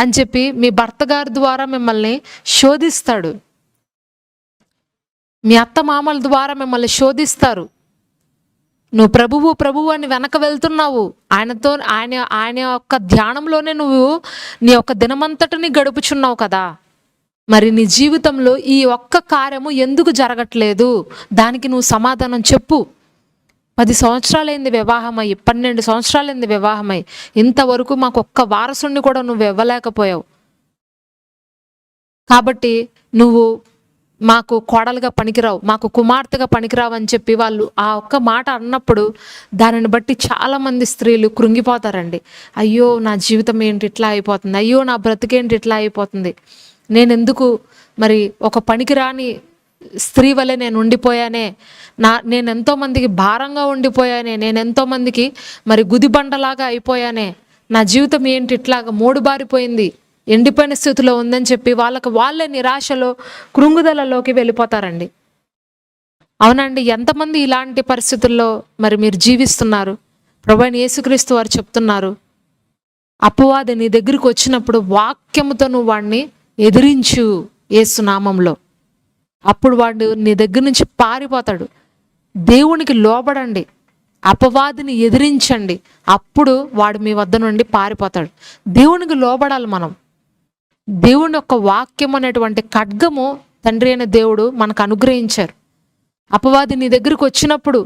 అని చెప్పి మీ భర్త గారి ద్వారా మిమ్మల్ని శోధిస్తాడు. మీ అత్త మామల ద్వారా మిమ్మల్ని శోధిస్తారు. నువ్వు ప్రభువు అని వెనక వెళ్తున్నావు, ఆయన యొక్క ధ్యానంలోనే నువ్వు నీ యొక్క దినమంతటిని గడుపుచున్నావు కదా. మరి నీ జీవితంలో ఈ ఒక్క కార్యము ఎందుకు జరగట్లేదు, దానికి నువ్వు సమాధానం చెప్పు. 10 సంవత్సరాలైంది వివాహమై, 12 సంవత్సరాలైంది వివాహమై, ఇంతవరకు మాకు ఒక్క వారసుని కూడా నువ్వు ఇవ్వలేకపోయావు, కాబట్టి నువ్వు మాకు కోడలుగా పనికిరావు, మాకు కుమార్తెగా పనికిరావు అని చెప్పి వాళ్ళు ఆ ఒక్క మాట అన్నప్పుడు దానిని బట్టి చాలామంది స్త్రీలు కృంగిపోతారండి. అయ్యో నా జీవితం ఏంటి ఇట్లా అయిపోతుంది, అయ్యో నా బ్రతికేంటి ఇట్లా అయిపోతుంది, నేను ఎందుకు మరి ఒక పనికిరాని స్త్రీ వల్లే నేను ఉండిపోయానే, నేను ఎంతోమందికి భారంగా ఉండిపోయానే, నేను ఎంతోమందికి మరి గుదిబండలాగా అయిపోయానే, నా జీవితం ఏంటి ఇట్లాగా మూడుబారిపోయింది, ఎండిపోయిన స్థితిలో ఉందని చెప్పి వాళ్ళే నిరాశలో కృంగుదలలోకి వెళ్ళిపోతారండి. అవునండి, ఎంతమంది ఇలాంటి పరిస్థితుల్లో మరి మీరు జీవిస్తున్నారు? ప్రభువైన యేసుక్రీస్తు వారు చెప్తున్నారు, అపవాది నీ దగ్గరికి వచ్చినప్పుడు వాక్యముతో నువ్వు వాడిని ఎదిరించు యేసు నామంలో, అప్పుడు వాడు నీ దగ్గర నుంచి పారిపోతాడు. దేవునికి లోబడండి, అపవాదిని ఎదిరించండి, అప్పుడు వాడు మీ వద్ద నుండి పారిపోతాడు. దేవునికి లోబడాలి మనం. దేవుని యొక్క వాక్యం అనేటువంటి ఖడ్గము తండ్రి అయిన దేవుడు మనకు అనుగ్రహించారు. అపవాది నీ దగ్గరికి వచ్చినప్పుడు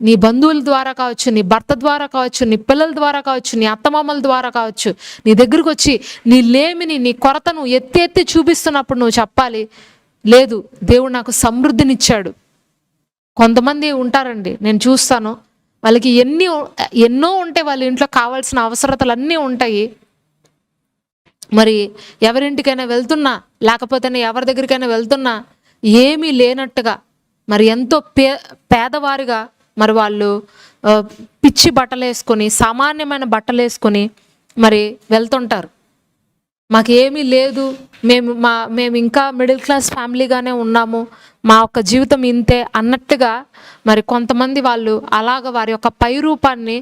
నీ బంధువుల ద్వారా కావచ్చు, నీ భర్త ద్వారా కావచ్చు, నీ పిల్లల ద్వారా కావచ్చు, నీ అత్తమామల ద్వారా కావచ్చు, నీ దగ్గరకు వచ్చి నీ లేమిని, నీ కొరతను ఎత్తి ఎత్తి చూపిస్తున్నప్పుడు నువ్వు చెప్పాలి, లేదు దేవుడు నాకు సమృద్ధినిచ్చాడు. కొంతమంది ఉంటారండి, నేను చూస్తాను, వాళ్ళకి ఎన్నో ఉంటాయి, వాళ్ళ ఇంట్లో కావాల్సిన అవసరతలు అన్నీ ఉంటాయి. మరి ఎవరింటికైనా వెళ్తున్నా, లేకపోతే ఎవరి దగ్గరికైనా వెళ్తున్నా ఏమీ లేనట్టుగా, మరి ఎంతో పేదవారిగా మరి వాళ్ళు పిచ్చి బట్టలు వేసుకొని, సామాన్యమైన బట్టలు వేసుకొని మరి వెళ్తుంటారు. మాకేమీ లేదు, మేము ఇంకా మిడిల్ క్లాస్ ఫ్యామిలీగానే ఉన్నాము, మా యొక్క జీవితం ఇంతే అన్నట్టుగా మరి కొంతమంది వాళ్ళు అలాగ వారి యొక్క పై రూపాన్ని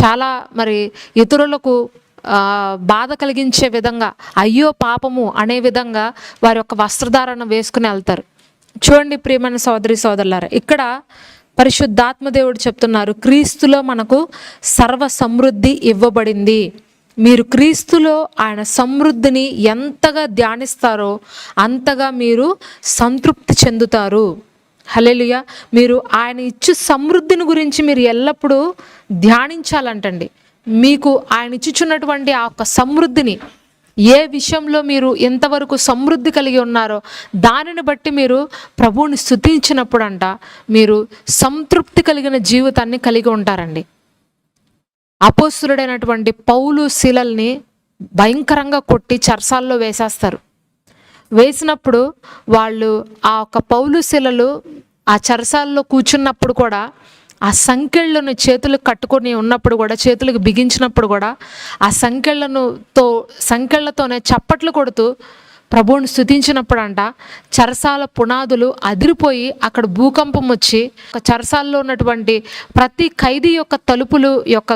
చాలా మరి ఇతరులకు బాధ కలిగించే విధంగా, అయ్యో పాపము అనే విధంగా వారి యొక్క వస్త్రధారణ వేసుకుని వెళ్తారు. చూడండి ప్రియమైన సోదరి సోదరులారా, ఇక్కడ పరిశుద్ధాత్మ దేవుడు చెప్తున్నారు, క్రీస్తులో మనకు సర్వ సమృద్ధి ఇవ్వబడింది. మీరు క్రీస్తులో ఆయన సమృద్ధిని ఎంతగా ధ్యానిస్తారో అంతగా మీరు సంతృప్తి చెందుతారు. హల్లెలూయా. మీరు ఆయన ఇచ్చు సమృద్ధిని గురించి మీరు ఎల్లప్పుడూ ధ్యానించాలంటండి. మీకు ఆయన ఇచ్చుచున్నటువంటి ఆ యొక్క సమృద్ధిని, ఏ విషయంలో మీరు ఎంతవరకు సమృద్ధి కలిగి ఉన్నారో దానిని బట్టి మీరు ప్రభువుని స్తుతించినప్పుడు అంట మీరు సంతృప్తి కలిగిన జీవితాన్ని కలిగి ఉంటారండి. అపోస్తులుడైనటువంటి పౌలు శీలల్ని భయంకరంగా కొట్టి చెరసాల్లో వేసేస్తారు. వేసినప్పుడు వాళ్ళు ఆ యొక్క పౌలు శీలలు ఆ చెరసాల్లో కూర్చున్నప్పుడు కూడా, ఆ సంకెళ్ళను చేతులకు కట్టుకొని ఉన్నప్పుడు కూడా, చేతులకు బిగించినప్పుడు కూడా ఆ సంకెళ్ళతోనే చప్పట్లు కొడుతూ ప్రభువుని స్తుతించినప్పుడు అంట చెరసాల పునాదులు అదిరిపోయి అక్కడ భూకంపం వచ్చి చెరసాల్లో ఉన్నటువంటి ప్రతి ఖైదీ యొక్క తలుపులు యొక్క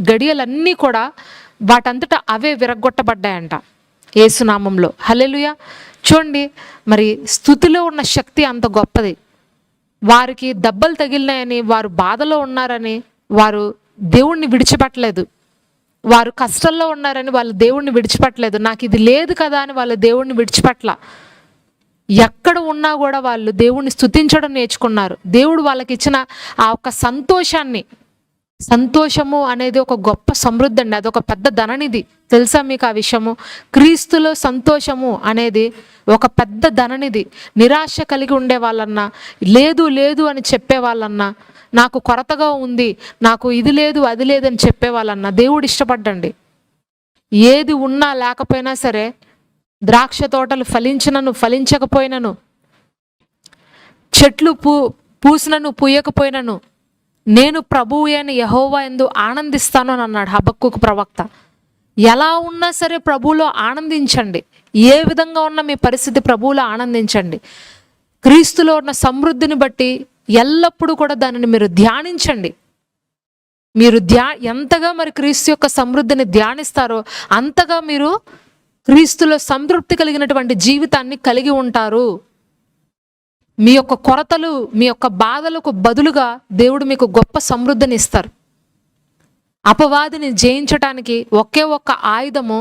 గడియలన్నీ కూడా వాటంతటా అవే విరగ్గొట్టబడ్డాయంట యేసునామంలో. హల్లెలూయా. చూడండి, మరి స్తుతిలో ఉన్న శక్తి అంత గొప్పది. వారికి దెబ్బలు తగిలినాయని, వారు బాధలో ఉన్నారని వారు దేవుణ్ణి విడిచిపెట్టలేదు. వారు కష్టంలో ఉన్నారని వాళ్ళు దేవుణ్ణి విడిచిపెట్టలేదు. నాకు ఇది లేదు కదా అని వాళ్ళు దేవుణ్ణి విడిచిపెట్టల. ఎక్కడ ఉన్నా కూడా వాళ్ళు దేవుణ్ణి స్తుతించడం నేర్చుకున్నారు. దేవుడు వాళ్ళకి ఇచ్చిన ఆ ఒక్క సంతోషము అనేది ఒక గొప్ప సమృద్ధి అండి. అదొక పెద్ద ధననిధి. తెలుసా మీకు ఆ విషయము? క్రీస్తులో సంతోషము అనేది ఒక పెద్ద ధననిధి. నిరాశ కలిగి ఉండే వాళ్ళన్నా, లేదు లేదు అని చెప్పే వాళ్ళన్నా, నాకు కొరతగా ఉంది, నాకు ఇది లేదు అది లేదని చెప్పే వాళ్ళన్నా దేవుడు ఇష్టపడ్డండి. ఏది ఉన్నా లేకపోయినా సరే, ద్రాక్ష తోటలు ఫలించినను ఫలించకపోయినను, చెట్లు పూసినను పూయకపోయినను, నేను ప్రభువు అయిన యెహోవా యందు ఆనందిస్తాను అని అన్నాడు హబక్కూకు ప్రవక్త. ఎలా ఉన్నా సరే ప్రభువులో ఆనందించండి. ఏ విధంగా ఉన్న మీ పరిస్థితి ప్రభువులో ఆనందించండి. క్రీస్తులో ఉన్న సమృద్ధిని బట్టి ఎల్లప్పుడూ కూడా దానిని మీరు ధ్యానించండి. మీరు ఎంతగా మరి క్రీస్తు యొక్క సమృద్ధిని ధ్యానిస్తారో అంతగా మీరు క్రీస్తులో సంతృప్తి కలిగినటువంటి జీవితాన్ని కలిగి ఉంటారు. మీ యొక్క కొరతలు, మీ యొక్క బాధలకు బదులుగా దేవుడు మీకు గొప్ప సమృద్ధిని ఇస్తారు. అపవాదిని జయించడానికి ఒకే ఒక్క ఆయుధము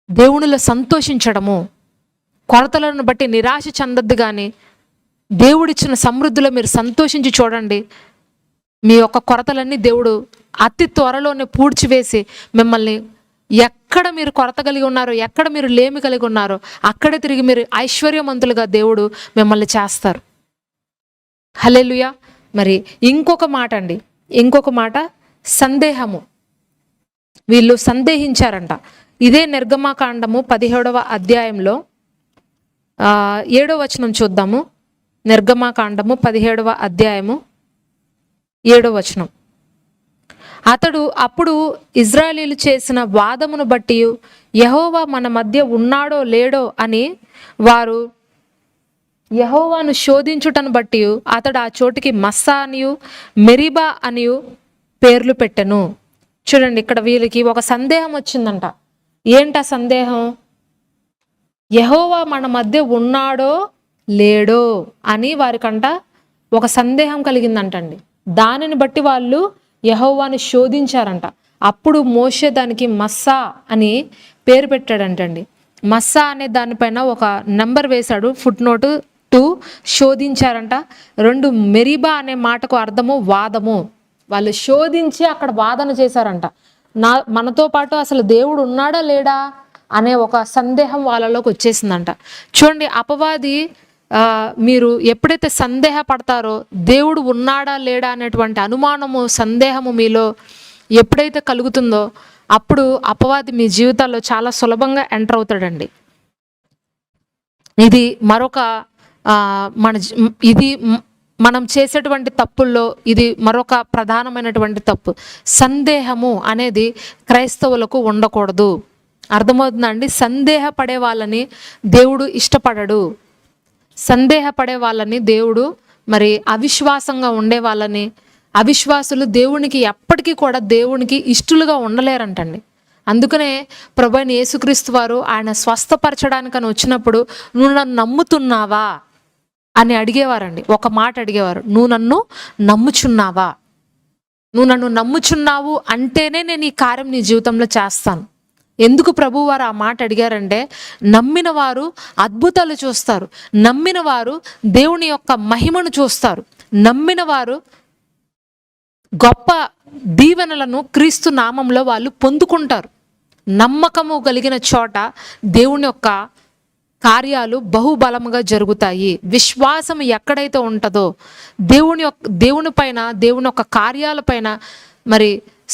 దేవునిలో సంతోషించడము. కొరతలను బట్టి నిరాశ చెందద్దు, కానీ దేవుడిచ్చిన సమృద్ధిలో మీరు సంతోషించి చూడండి. మీ యొక్క కొరతలన్నీ దేవుడు అతి త్వరలోనే పూడ్చివేసి మిమ్మల్ని ఎక్కడ మీరు కొరత కలిగి ఉన్నారో, ఎక్కడ మీరు లేమి కలిగి ఉన్నారో అక్కడే తిరిగి మీరు ఐశ్వర్యవంతులుగా దేవుడు మిమ్మల్ని చేస్తారు. హల్లెలూయా. మరి ఇంకొక మాట సందేహము. వీళ్ళు సందేహించారంట. ఇదే నిర్గమకాండము 17వ అధ్యాయంలో 7వ వచనం చూద్దాము. నిర్గమకాండము 17వ అధ్యాయము 7వ వచనం. అప్పుడు ఇజ్రాయేలీలు చేసిన వాదమును బట్టి యెహోవా మన మధ్య ఉన్నాడో లేడో అని వారు యెహోవాను శోధించుటను బట్టి అతడు ఆ చోటికి మస్సా అనియు మెరీబా అనియు పేర్లు పెట్టెను. చూడండి, ఇక్కడ వీళ్ళకి ఒక సందేహం వచ్చిందంట. ఏంటా సందేహం? యెహోవా మన మధ్య ఉన్నాడో లేడో అని వారికంట ఒక సందేహం కలిగిందంటండి. దానిని బట్టి వాళ్ళు యెహోవాను శోధించారంట. అప్పుడు మోషే దానికి మస్సా అని పేరు పెట్టాడంటండి. మస్సా అనే దానిపైన ఒక నెంబర్ వేశాడు, ఫుట్ నోటు శోధించారంట. 2 మెరీబా అనే మాటకు అర్థము వాదము. వాళ్ళు శోధించి అక్కడ వాదన చేశారంట. మనతో పాటు అసలు దేవుడు ఉన్నాడా లేడా అనే ఒక సందేహం వాళ్ళలోకి వచ్చేసిందంట. చూడండి, అపవాది మీరు ఎప్పుడైతే సందేహపడతారో దేవుడు ఉన్నాడా లేడా అనేటువంటి అనుమానము, సందేహము మీలో ఎప్పుడైతే కలుగుతుందో అప్పుడు అపవాది మీ జీవితాల్లో చాలా సులభంగా ఎంటర్ అవుతాడండి. ఇది మరొక ఇది మనం చేసేటువంటి తప్పుల్లో ఇది మరొక ప్రధానమైనటువంటి తప్పు. సందేహము అనేది క్రైస్తవులకు ఉండకూడదు. అర్థమవుతుందండి? సందేహపడే వాళ్ళని దేవుడు ఇష్టపడడు. సందేహపడే వాళ్ళని దేవుడు మరి అవిశ్వాసంగా ఉండే వాళ్ళని, అవిశ్వాసులు దేవునికి ఎప్పటికీ కూడా దేవునికి ఇష్టలుగా ఉండలేరంటండి. అందుకనే ప్రభువైన యేసుక్రీస్తు వారు ఆయన స్వస్థపరచడానికని వచ్చినప్పుడు నువ్వు నన్ను నమ్ముతున్నావా అని అడిగేవారండి. ఒక మాట అడిగేవారు, నువ్వు నన్ను నమ్ముచున్నావా? నువ్వు నన్ను నమ్ముచున్నావు అంటేనే నేను ఈ కార్యం నీ జీవితంలో చేస్తాను. ఎందుకు ప్రభువు వారు ఆ మాట అడిగారంటే, నమ్మిన వారు అద్భుతాలు చూస్తారు, నమ్మిన వారు దేవుని యొక్క మహిమను చూస్తారు, నమ్మిన వారు గొప్ప దీవెనలను క్రీస్తు నామంలో వాళ్ళు పొందుకుంటారు. నమ్మకము కలిగిన చోట దేవుని యొక్క కార్యాలు బహుబలముగా జరుగుతాయి. విశ్వాసం ఎక్కడైతే ఉంటుందో దేవుని పైన, దేవుని యొక్క కార్యాలపైన మరి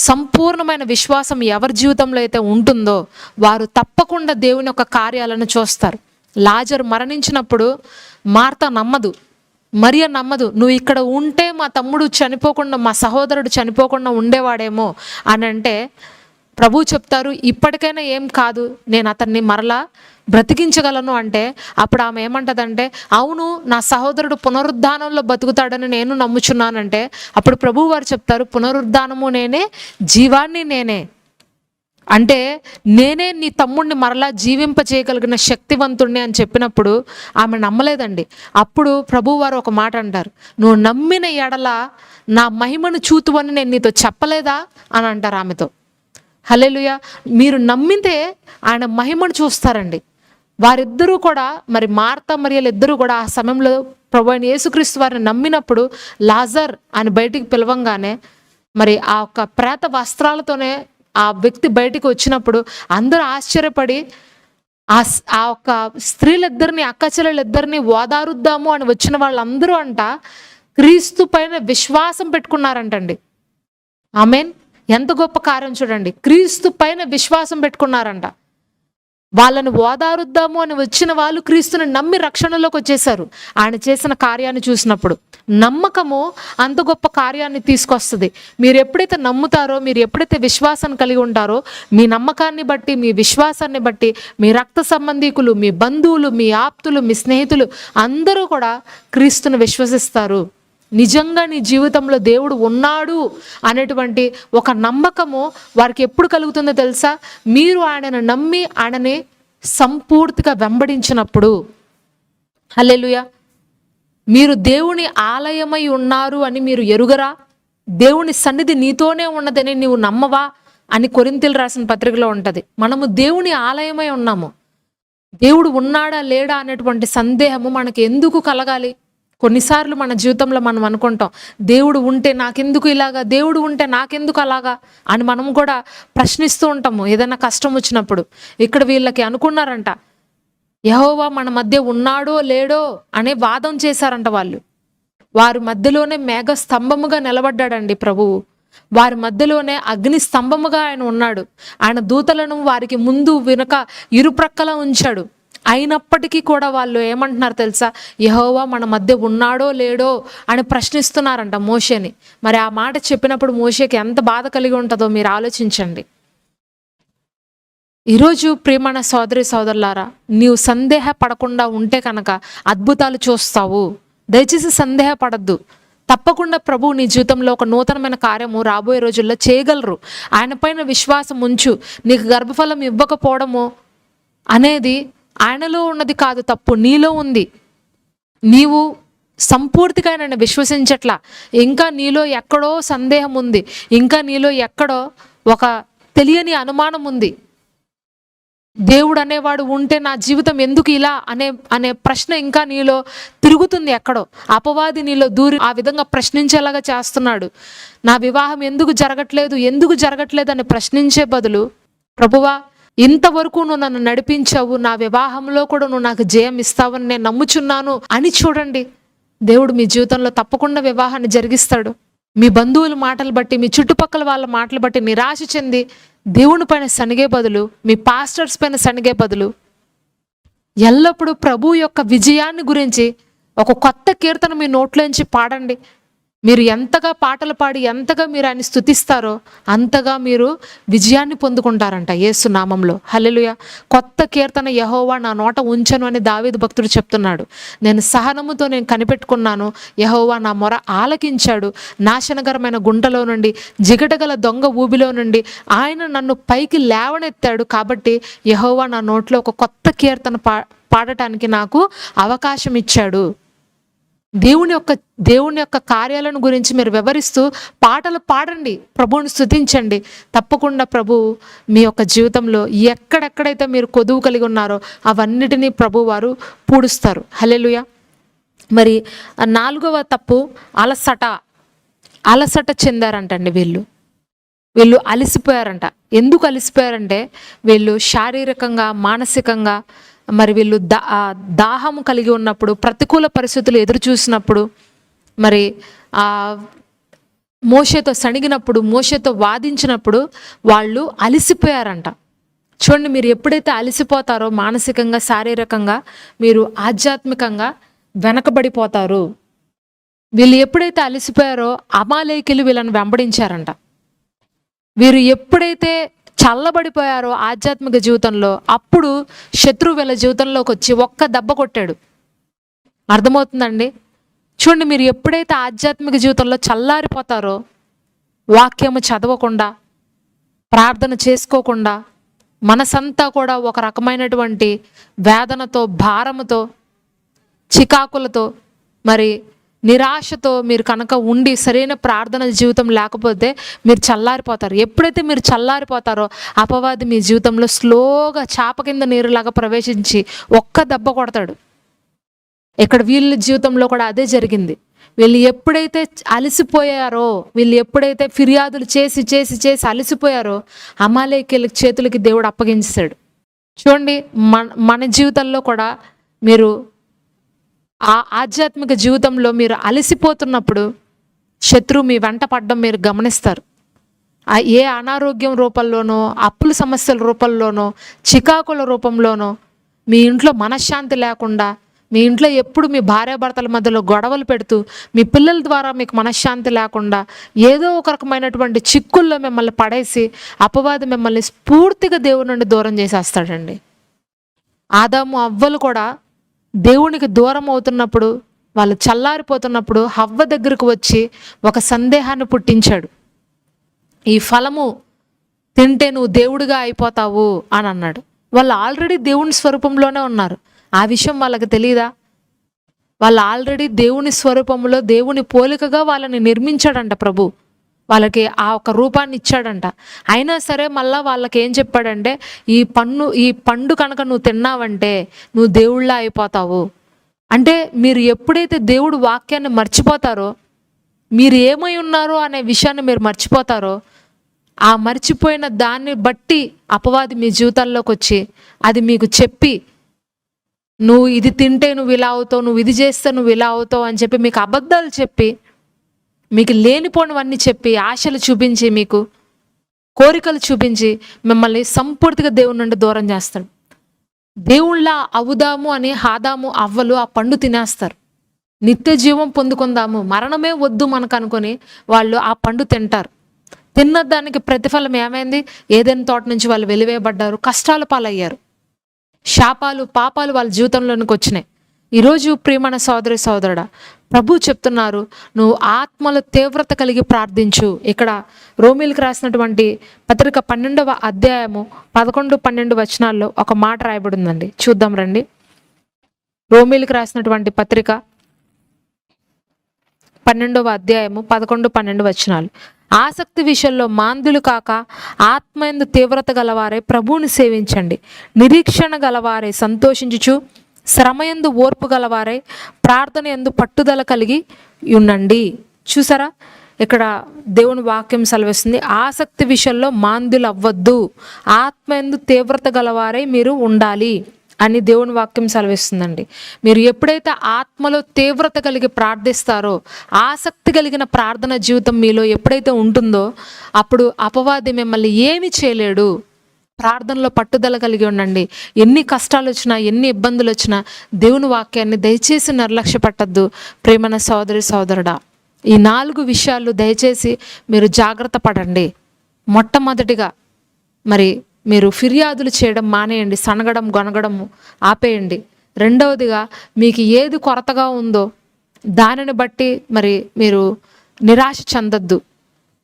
సంపూర్ణమైన విశ్వాసం ఎవరి జీవితంలో అయితే ఉంటుందో వారు తప్పకుండా దేవుని యొక్క కార్యాలను చూస్తారు. లాజరు మరణించినప్పుడు మార్త నమ్మదు, మరియ నమ్మదు. నువ్వు ఇక్కడ ఉంటే మా తమ్ముడు చనిపోకుండా, మా సహోదరుడు చనిపోకుండా ఉండేవాడేమో అని అంటే ప్రభు చెప్తారు, ఇప్పటికైనా ఏం కాదు, నేను అతన్ని మరలా బ్రతికించగలను అంటే అప్పుడు ఆమె ఏమంటదంటే, అవును నా సహోదరుడు పునరుద్ధానంలో బతుకుతాడని నేను నమ్ముచున్నానంటే అప్పుడు ప్రభు వారు చెప్తారు, పునరుద్ధానము నేనే, జీవాన్ని నేనే. అంటే నేనే నీ తమ్ముడిని మరలా జీవింపచేయగలిగిన శక్తివంతుడిని అని చెప్పినప్పుడు ఆమె నమ్మలేదండి. అప్పుడు ప్రభువారు ఒక మాట అంటారు, నువ్వు నమ్మిన ఎడల నా మహిమను చూతువని నేను నీతో చెప్పలేదా అని అంటారు ఆమెతో. హల్లెలూయా. మీరు నమ్మితే ఆయన మహిమను చూస్తారండి. వారిద్దరూ కూడా మరి మార్త మరియలు ఇద్దరూ కూడా ఆ సమయంలో ప్రభువైన యేసుక్రీస్తు వారిని నమ్మినప్పుడు లాజర్ అని బయటికి పిలవంగానే మరి ఆ యొక్క ప్రేత వస్త్రాలతోనే ఆ వ్యక్తి బయటికి వచ్చినప్పుడు అందరూ ఆశ్చర్యపడి ఆ ఒక్క స్త్రీలిద్దరిని, అక్కచెల్లెలిద్దరిని ఓదారుద్దాము అని వచ్చిన వాళ్ళందరూ అంట క్రీస్తు పైన విశ్వాసం పెట్టుకున్నారంటండి. ఆమేన్. ఎంత గొప్ప కార్యం చూడండి. క్రీస్తు పైన విశ్వాసం పెట్టుకున్నారంట. వాళ్ళని ఓదారుద్దాము అని వచ్చిన వాళ్ళు క్రీస్తుని నమ్మి రక్షణలోకి వచ్చేసారు ఆయన చేసిన కార్యాన్ని చూసినప్పుడు. నమ్మకము అంత గొప్ప కార్యాన్ని తీసుకొస్తుంది. మీరు ఎప్పుడైతే నమ్ముతారో, మీరు ఎప్పుడైతే విశ్వాసాన్ని కలిగి ఉంటారో, మీ నమ్మకాన్ని బట్టి, మీ విశ్వాసాన్ని బట్టి మీ రక్త సంబంధీకులు, మీ బంధువులు, మీ ఆప్తులు, మీ స్నేహితులు అందరూ కూడా క్రీస్తుని విశ్వసిస్తారు. నిజంగా నీ జీవితంలో దేవుడు ఉన్నాడు అనేటువంటి ఒక నమ్మకము వారికి ఎప్పుడు కలుగుతుందో తెలుసా? మీరు ఆయనను నమ్మి ఆయనని సంపూర్తిగా వెంబడించినప్పుడు. హల్లెలూయా. మీరు దేవుని ఆలయమై ఉన్నారు అని మీరు ఎరుగరా? దేవుని సన్నిధి నీతోనే ఉన్నదని నీవు నమ్మవా అని కొరింథీలు రాసిన పత్రికలో ఉంటుంది. మనము దేవుని ఆలయమై ఉన్నాము. దేవుడు ఉన్నాడా లేడా అనేటువంటి సందేహము మనకు ఎందుకు కలగాలి? కొన్నిసార్లు మన జీవితంలో మనం అనుకుంటాం, దేవుడు ఉంటే నాకెందుకు ఇలాగా, దేవుడు ఉంటే నాకెందుకు అలాగా అని మనం కూడా ప్రశ్నిస్తూ ఉంటాము ఏదైనా కష్టం వచ్చినప్పుడు. ఇక్కడ వీళ్ళకి అనుకున్నారంట, యెహోవా మన మధ్య ఉన్నాడో లేడో అనే వాదం చేశారంట వాళ్ళు. వారి మధ్యలోనే మేఘ స్తంభముగా నిలబడ్డాడండి ప్రభువు. వారి మధ్యలోనే అగ్ని స్తంభముగా ఆయన ఉన్నాడు. ఆయన దూతలను వారికి ముందు వెనుక ఇరుప్రక్కల ఉంచాడు. అయినప్పటికీ కూడా వాళ్ళు ఏమంటున్నారు తెలుసా? యెహోవా మన మధ్య ఉన్నాడో లేడో అని ప్రశ్నిస్తున్నారంట మోషేని. మరి ఆ మాట చెప్పినప్పుడు మోషేకి ఎంత బాధ కలిగి ఉంటుందో మీరు ఆలోచించండి. ఈరోజు ప్రియమైన సోదరి సోదరులారా, నీవు సందేహపడకుండా ఉంటే కనుక అద్భుతాలు చూస్తావు. దయచేసి సందేహపడద్దు. తప్పకుండా ప్రభువు నీ జీవితంలో ఒక నూతనమైన కార్యము రాబోయే రోజుల్లో చేయగలరు. ఆయన పైన విశ్వాసం ఉంచు. నీకు గర్భఫలం ఇవ్వకపోవడము అనేది ఆయనలో ఉన్నది కాదు, తప్పు నీలో ఉంది. నీవు సంపూర్తిగా ఆయన విశ్వసించట్లా. ఇంకా నీలో ఎక్కడో సందేహం ఉంది, ఇంకా నీలో ఎక్కడో ఒక తెలియని అనుమానం ఉంది. దేవుడు అనేవాడు ఉంటే నా జీవితం ఎందుకు ఇలా అనే అనే ప్రశ్న ఇంకా నీలో తిరుగుతుంది. ఎక్కడో అపవాది నీలో దూరి ఆ విధంగా ప్రశ్నించేలాగా చేస్తున్నాడు. నా వివాహం ఎందుకు జరగట్లేదు అని ప్రశ్నించే బదులు, ప్రభువా ఇంతవరకు నువ్వు నన్ను నడిపించావు, నా వివాహంలో కూడా నువ్వు నాకు జయం ఇస్తావని నేను నమ్ముచున్నాను అని చూడండి. దేవుడు మీ జీవితంలో తప్పకుండా వివాహాన్ని జరిగిస్తాడు. మీ బంధువుల మాటలు బట్టి, మీ చుట్టుపక్కల వాళ్ళ మాటలు బట్టి నిరాశ చెంది దేవుని పైన సనిగే బదులు, మీ పాస్టర్స్ పైన సనిగే బదులు, ఎల్లప్పుడూ ప్రభు యొక్క విజయాన్ని గురించి ఒక కొత్త కీర్తన మీ నోట్లోంచి పాడండి. మీరు ఎంతగా పాటలు పాడి ఎంతగా మీరు ఆయన స్తుతిస్తారో అంతగా మీరు విజయాన్ని పొందుకుంటారంట యేసు నామంలో. హల్లెలూయా. కొత్త కీర్తన యెహోవా నా నోట ఉంచను అని దావీదు భక్తుడు చెప్తున్నాడు. నేను సహనముతో నేను కనిపెట్టుకున్నాను, యెహోవా నా మొర ఆలకించాడు. నాశనకరమైన గుంటలో నుండి, జిగటగల దొంగ ఊబిలో నుండి ఆయన నన్ను పైకి లేవనెత్తాడు. కాబట్టి యెహోవా నా నోట్లో ఒక కొత్త కీర్తన పాడటానికి నాకు అవకాశం ఇచ్చాడు. దేవుని యొక్క కార్యాలను గురించి మీరు వివరిస్తూ పాటలు పాడండి, ప్రభువుని స్తుతించండి. తప్పకుండా ప్రభు మీ యొక్క జీవితంలో ఎక్కడెక్కడైతే మీరు కొదువు కలిగి ఉన్నారో అవన్నిటినీ ప్రభు వారు పూడుస్తారు. హల్లెలూయా. మరి 4వ తప్పు అలసట చెందారంటండి. వీళ్ళు అలసిపోయారంట. ఎందుకు అలసిపోయారంటే వీళ్ళు శారీరకంగా, మానసికంగా, మరి వీళ్ళు దాహము కలిగి ఉన్నప్పుడు, ప్రతికూల పరిస్థితులు ఎదురు చూసినప్పుడు, మరి మోషేతో సణిగినప్పుడు, మోషేతో వాదించినప్పుడు వాళ్ళు అలసిపోయారంట. చూడండి, మీరు ఎప్పుడైతే అలసిపోతారో మానసికంగా, శారీరకంగా, మీరు ఆధ్యాత్మికంగా వెనకబడిపోతారు. వీళ్ళు ఎప్పుడైతే అలసిపోయారో అమాలేకీయులు వీళ్ళని వెంబడించారంట. వీరు ఎప్పుడైతే చల్లబడిపోయారో ఆధ్యాత్మిక జీవితంలో, అప్పుడు శత్రువు వీళ్ళ జీవితంలోకి వచ్చి ఒక్క దెబ్బ కొట్టాడు. అర్థమవుతుందండి? చూడండి, మీరు ఎప్పుడైతే ఆధ్యాత్మిక జీవితంలో చల్లారిపోతారో, వాక్యము చదవకుండా, ప్రార్థన చేసుకోకుండా, మనసంతా కూడా ఒక రకమైనటువంటి వేదనతో, భారముతో, చికాకులతో, మరి నిరాశతో మీరు కనుక ఉండి సరైన ప్రార్థన జీవితం లేకపోతే మీరు చల్లారిపోతారు. ఎప్పుడైతే మీరు చల్లారిపోతారో అపవాది మీ జీవితంలో స్లోగా చాప కింద నీరులాగా ప్రవేశించి ఒక్క దెబ్బ కొడతాడు. ఇక్కడ వీళ్ళ జీవితంలో కూడా అదే జరిగింది. వీళ్ళు ఎప్పుడైతే అలసిపోయారో, వీళ్ళు ఎప్పుడైతే ఫిర్యాదులు చేసి చేసి చేసి అలసిపోయారో అమాలేకీయుల చేతులకి దేవుడు అప్పగించాడు. చూడండి, మన జీవితంలో కూడా మీరు ఆ ఆధ్యాత్మిక జీవితంలో మీరు అలసిపోతున్నప్పుడు శత్రువు మీ వెంట పడడం మీరు గమనిస్తారు. ఏ అనారోగ్యం రూపంలోనో, అప్పుల సమస్యల రూపంలోనో, చికాకుల రూపంలోనో, మీ ఇంట్లో మనశ్శాంతి లేకుండా, మీ ఇంట్లో ఎప్పుడు మీ భార్యాభర్తల మధ్యలో గొడవలు పెడుతూ, మీ పిల్లల ద్వారా మీకు మనశ్శాంతి లేకుండా, ఏదో ఒక రకమైనటువంటి చిక్కుల్లో మిమ్మల్ని పడేసి అపవాది మిమ్మల్ని పూర్తిగా దేవుని నుండి దూరం చేసేస్తాడండి. ఆదాము అవ్వలు కూడా దేవునికి దూరం అవుతున్నప్పుడు, వాళ్ళు చల్లారిపోతున్నప్పుడు హవ్వ దగ్గరకు వచ్చి ఒక సందేహాన్ని పుట్టించాడు. ఈ ఫలము తింటే నువ్వు దేవుడిగా అయిపోతావు అని అన్నాడు. వాళ్ళు ఆల్రెడీ దేవుని స్వరూపంలోనే ఉన్నారు. ఆ విషయం వాళ్ళకి తెలియదా? వాళ్ళు ఆల్రెడీ దేవుని స్వరూపంలో, దేవుని పోలికగా వాళ్ళని నిర్మించాడంట ప్రభు. వాళ్ళకి ఆ ఒక రూపాన్ని ఇచ్చాడంట. అయినా సరే మళ్ళా వాళ్ళకి ఏం చెప్పాడంటే, ఈ పండు కనుక నువ్వు తిన్నావంటే నువ్వు దేవుళ్ళ అయిపోతావు. అంటే మీరు ఎప్పుడైతే దేవుడు వాక్యాన్ని మర్చిపోతారో, మీరు ఏమై ఉన్నారో అనే విషయాన్ని మీరు మర్చిపోతారో, ఆ మర్చిపోయిన దాన్ని బట్టి అపవాది మీ జీవితాల్లోకి వచ్చి అది మీకు చెప్పి, నువ్వు ఇది తింటే నువ్వు ఇలా అవుతావు, నువ్వు ఇది చేస్తే నువ్వు ఇలా అవుతావు అని చెప్పి మీకు అబద్ధాలు చెప్పి, మీకు లేనిపోనివన్నీ చెప్పి, ఆశలు చూపించి, మీకు కోరికలు చూపించి మిమ్మల్ని సంపూర్తిగా దేవుని నుండి దూరం చేస్తాడు. దేవుళ్ళ అవుదాము అని ఆదాము అవ్వలు ఆ పండు తినేస్తారు. నిత్య జీవం పొందుకుందాము, మరణమే వద్దు మనకు అనుకొని వాళ్ళు ఆ పండు తింటారు. తిన్న దానికి ప్రతిఫలం ఏమైంది? ఏదైనా తోట నుంచి వాళ్ళు వెలివేయబడ్డారు, కష్టాల పాలయ్యారు, శాపాలు, పాపాలు వాళ్ళ జీవితంలోనికి వచ్చినాయి. ఈరోజు ప్రియమైన సోదరి సోదరుడా, ప్రభు చెప్తున్నారు, నువ్వు ఆత్మల తీవ్రత కలిగి ప్రార్థించు. ఇక్కడ రోమీలకు రాసినటువంటి పత్రిక 12వ అధ్యాయము 11-12 వచనాల్లో ఒక మాట రాయబడిందండి. చూద్దాం రండి. రోమీలకు రాసినటువంటి పత్రిక 12వ అధ్యాయము 11-12 వచనాలు. ఆసక్తి విషయంలో మాంద్యులు కాక ఆత్మయందు తీవ్రత గలవారే ప్రభువుని సేవించండి. నిరీక్షణ గలవారే సంతోషించుచు శ్రమయందు ఓర్పు గలవారే ప్రార్థన యందు పట్టుదల కలిగి ఉండండి. చూసారా, ఇక్కడ దేవుని వాక్యం సెలవిస్తుంది, ఆసక్తి విషయంలో మాంద్యులు అవ్వద్దు, ఆత్మయందు తీవ్రత గలవారే మీరు ఉండాలి అని దేవుని వాక్యం సెలవిస్తుందండి. మీరు ఎప్పుడైతే ఆత్మలో తీవ్రత కలిగి ప్రార్థిస్తారో, ఆసక్తి కలిగిన ప్రార్థన జీవితం మీలో ఎప్పుడైతే ఉంటుందో, అప్పుడు అపవాది మిమ్మల్ని ఏమి చేయలేడు. ప్రార్థనలో పట్టుదల కలిగి ఉండండి. ఎన్ని కష్టాలు వచ్చినా, ఎన్ని ఇబ్బందులు వచ్చినా దేవుని వాక్యాన్ని దయచేసి నిర్లక్ష్య పట్టద్దు. ప్రేమన సోదరి సోదరుడా, ఈ 4 విషయాలు దయచేసి మీరు జాగ్రత్త పడండి. మొట్టమొదటిగా మరి మీరు ఫిర్యాదులు చేయడం మానేయండి, సనగడం గొనగడం ఆపేయండి. రెండవదిగా మీకు ఏది కొరతగా ఉందో దానిని బట్టి మరి మీరు నిరాశ చెందొద్దు,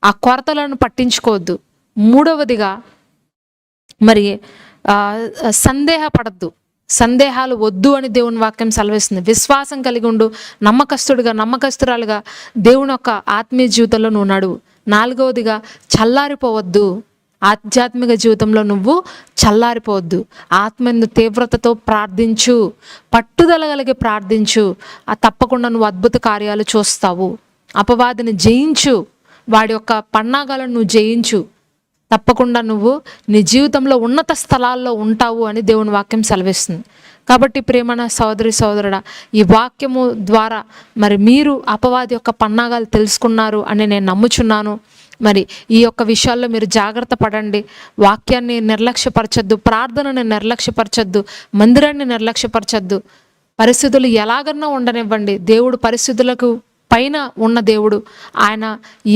ఆ కొరతలను పట్టించుకోవద్దు. మూడవదిగా మరి సందేహపడద్దు, సందేహాలు వద్దు అని దేవుని వాక్యం సెలవిస్తుంది. విశ్వాసం కలిగి ఉండు, నమ్మకస్తుడిగా నమ్మకస్తురాలుగా దేవుని యొక్క ఆత్మీయ జీవితంలో నువ్వు నడువు. నాలుగవదిగా చల్లారిపోవద్దు, ఆధ్యాత్మిక జీవితంలో నువ్వు చల్లారిపోవద్దు. ఆత్మయందు తీవ్రతతో ప్రార్థించు, పట్టుదల కలిగి ప్రార్థించు. తప్పకుండా నువ్వు అద్భుత కార్యాలు చూస్తావు. అపవాదిని జయించు, వాడి యొక్క పన్నాగాలను నువ్వు జయించు. తప్పకుండా నువ్వు నీ జీవితంలో ఉన్నత స్థలాల్లో ఉంటావు అని దేవుని వాక్యం సెలవిస్తుంది. కాబట్టి ప్రేమన సోదరి సోదరుడా, ఈ వాక్యము ద్వారా మరి మీరు అపవాది యొక్క పన్నాగాలు తెలుసుకున్నారు అని నేను నమ్ముచున్నాను. మరి ఈ యొక్క విషయాల్లో మీరు జాగ్రత్త పడండి. వాక్యాన్ని నిర్లక్ష్యపరచద్దు, ప్రార్థనని నిర్లక్ష్యపరచద్దు, మందిరాన్ని నిర్లక్ష్యపరచద్దు. పరిస్థితులు ఎలాగన్నా ఉండనివ్వండి, దేవుడు పరిస్థితులకు పైన ఉన్న దేవుడు. ఆయన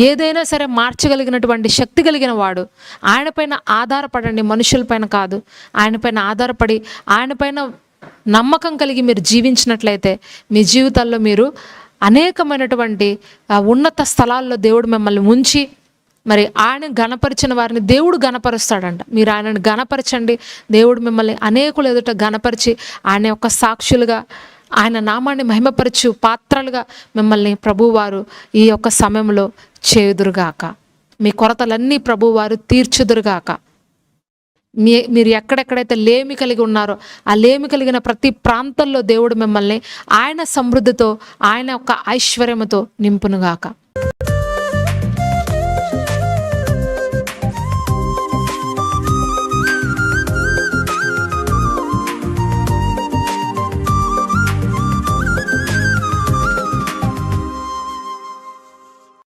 ఏదైనా సరే మార్చగలిగినటువంటి శక్తి కలిగిన వాడు. ఆయన పైన ఆధారపడండి, మనుషులపైన కాదు. ఆయన పైన ఆధారపడి ఆయన పైన నమ్మకం కలిగి మీరు జీవించినట్లయితే మీ జీవితాల్లో మీరు అనేకమైనటువంటి ఉన్నత స్థలాల్లో దేవుడు మిమ్మల్ని ఉంచి మరి ఆయన గణపరిచిన వారిని దేవుడు గణపరుస్తాడంట. మీరు ఆయనను గణపరచండి, దేవుడు మిమ్మల్ని అనేకులు ఎదుట గణపరిచి ఆయన యొక్క సాక్షులుగా, ఆయన నామాన్ని మహిమపరచు పాత్రలుగా మిమ్మల్ని ప్రభువారు ఈ యొక్క సమయంలో చేయుదురుగాక. మీ కొరతలన్నీ ప్రభువారు తీర్చుదురుగాక. మీరు ఎక్కడెక్కడైతే లేమి కలిగి ఉన్నారో ఆ లేమి కలిగిన ప్రతి ప్రాంతంలో దేవుడు మిమ్మల్ని ఆయన సమృద్ధితో, ఆయన యొక్క ఐశ్వర్యముతో నింపునుగాక.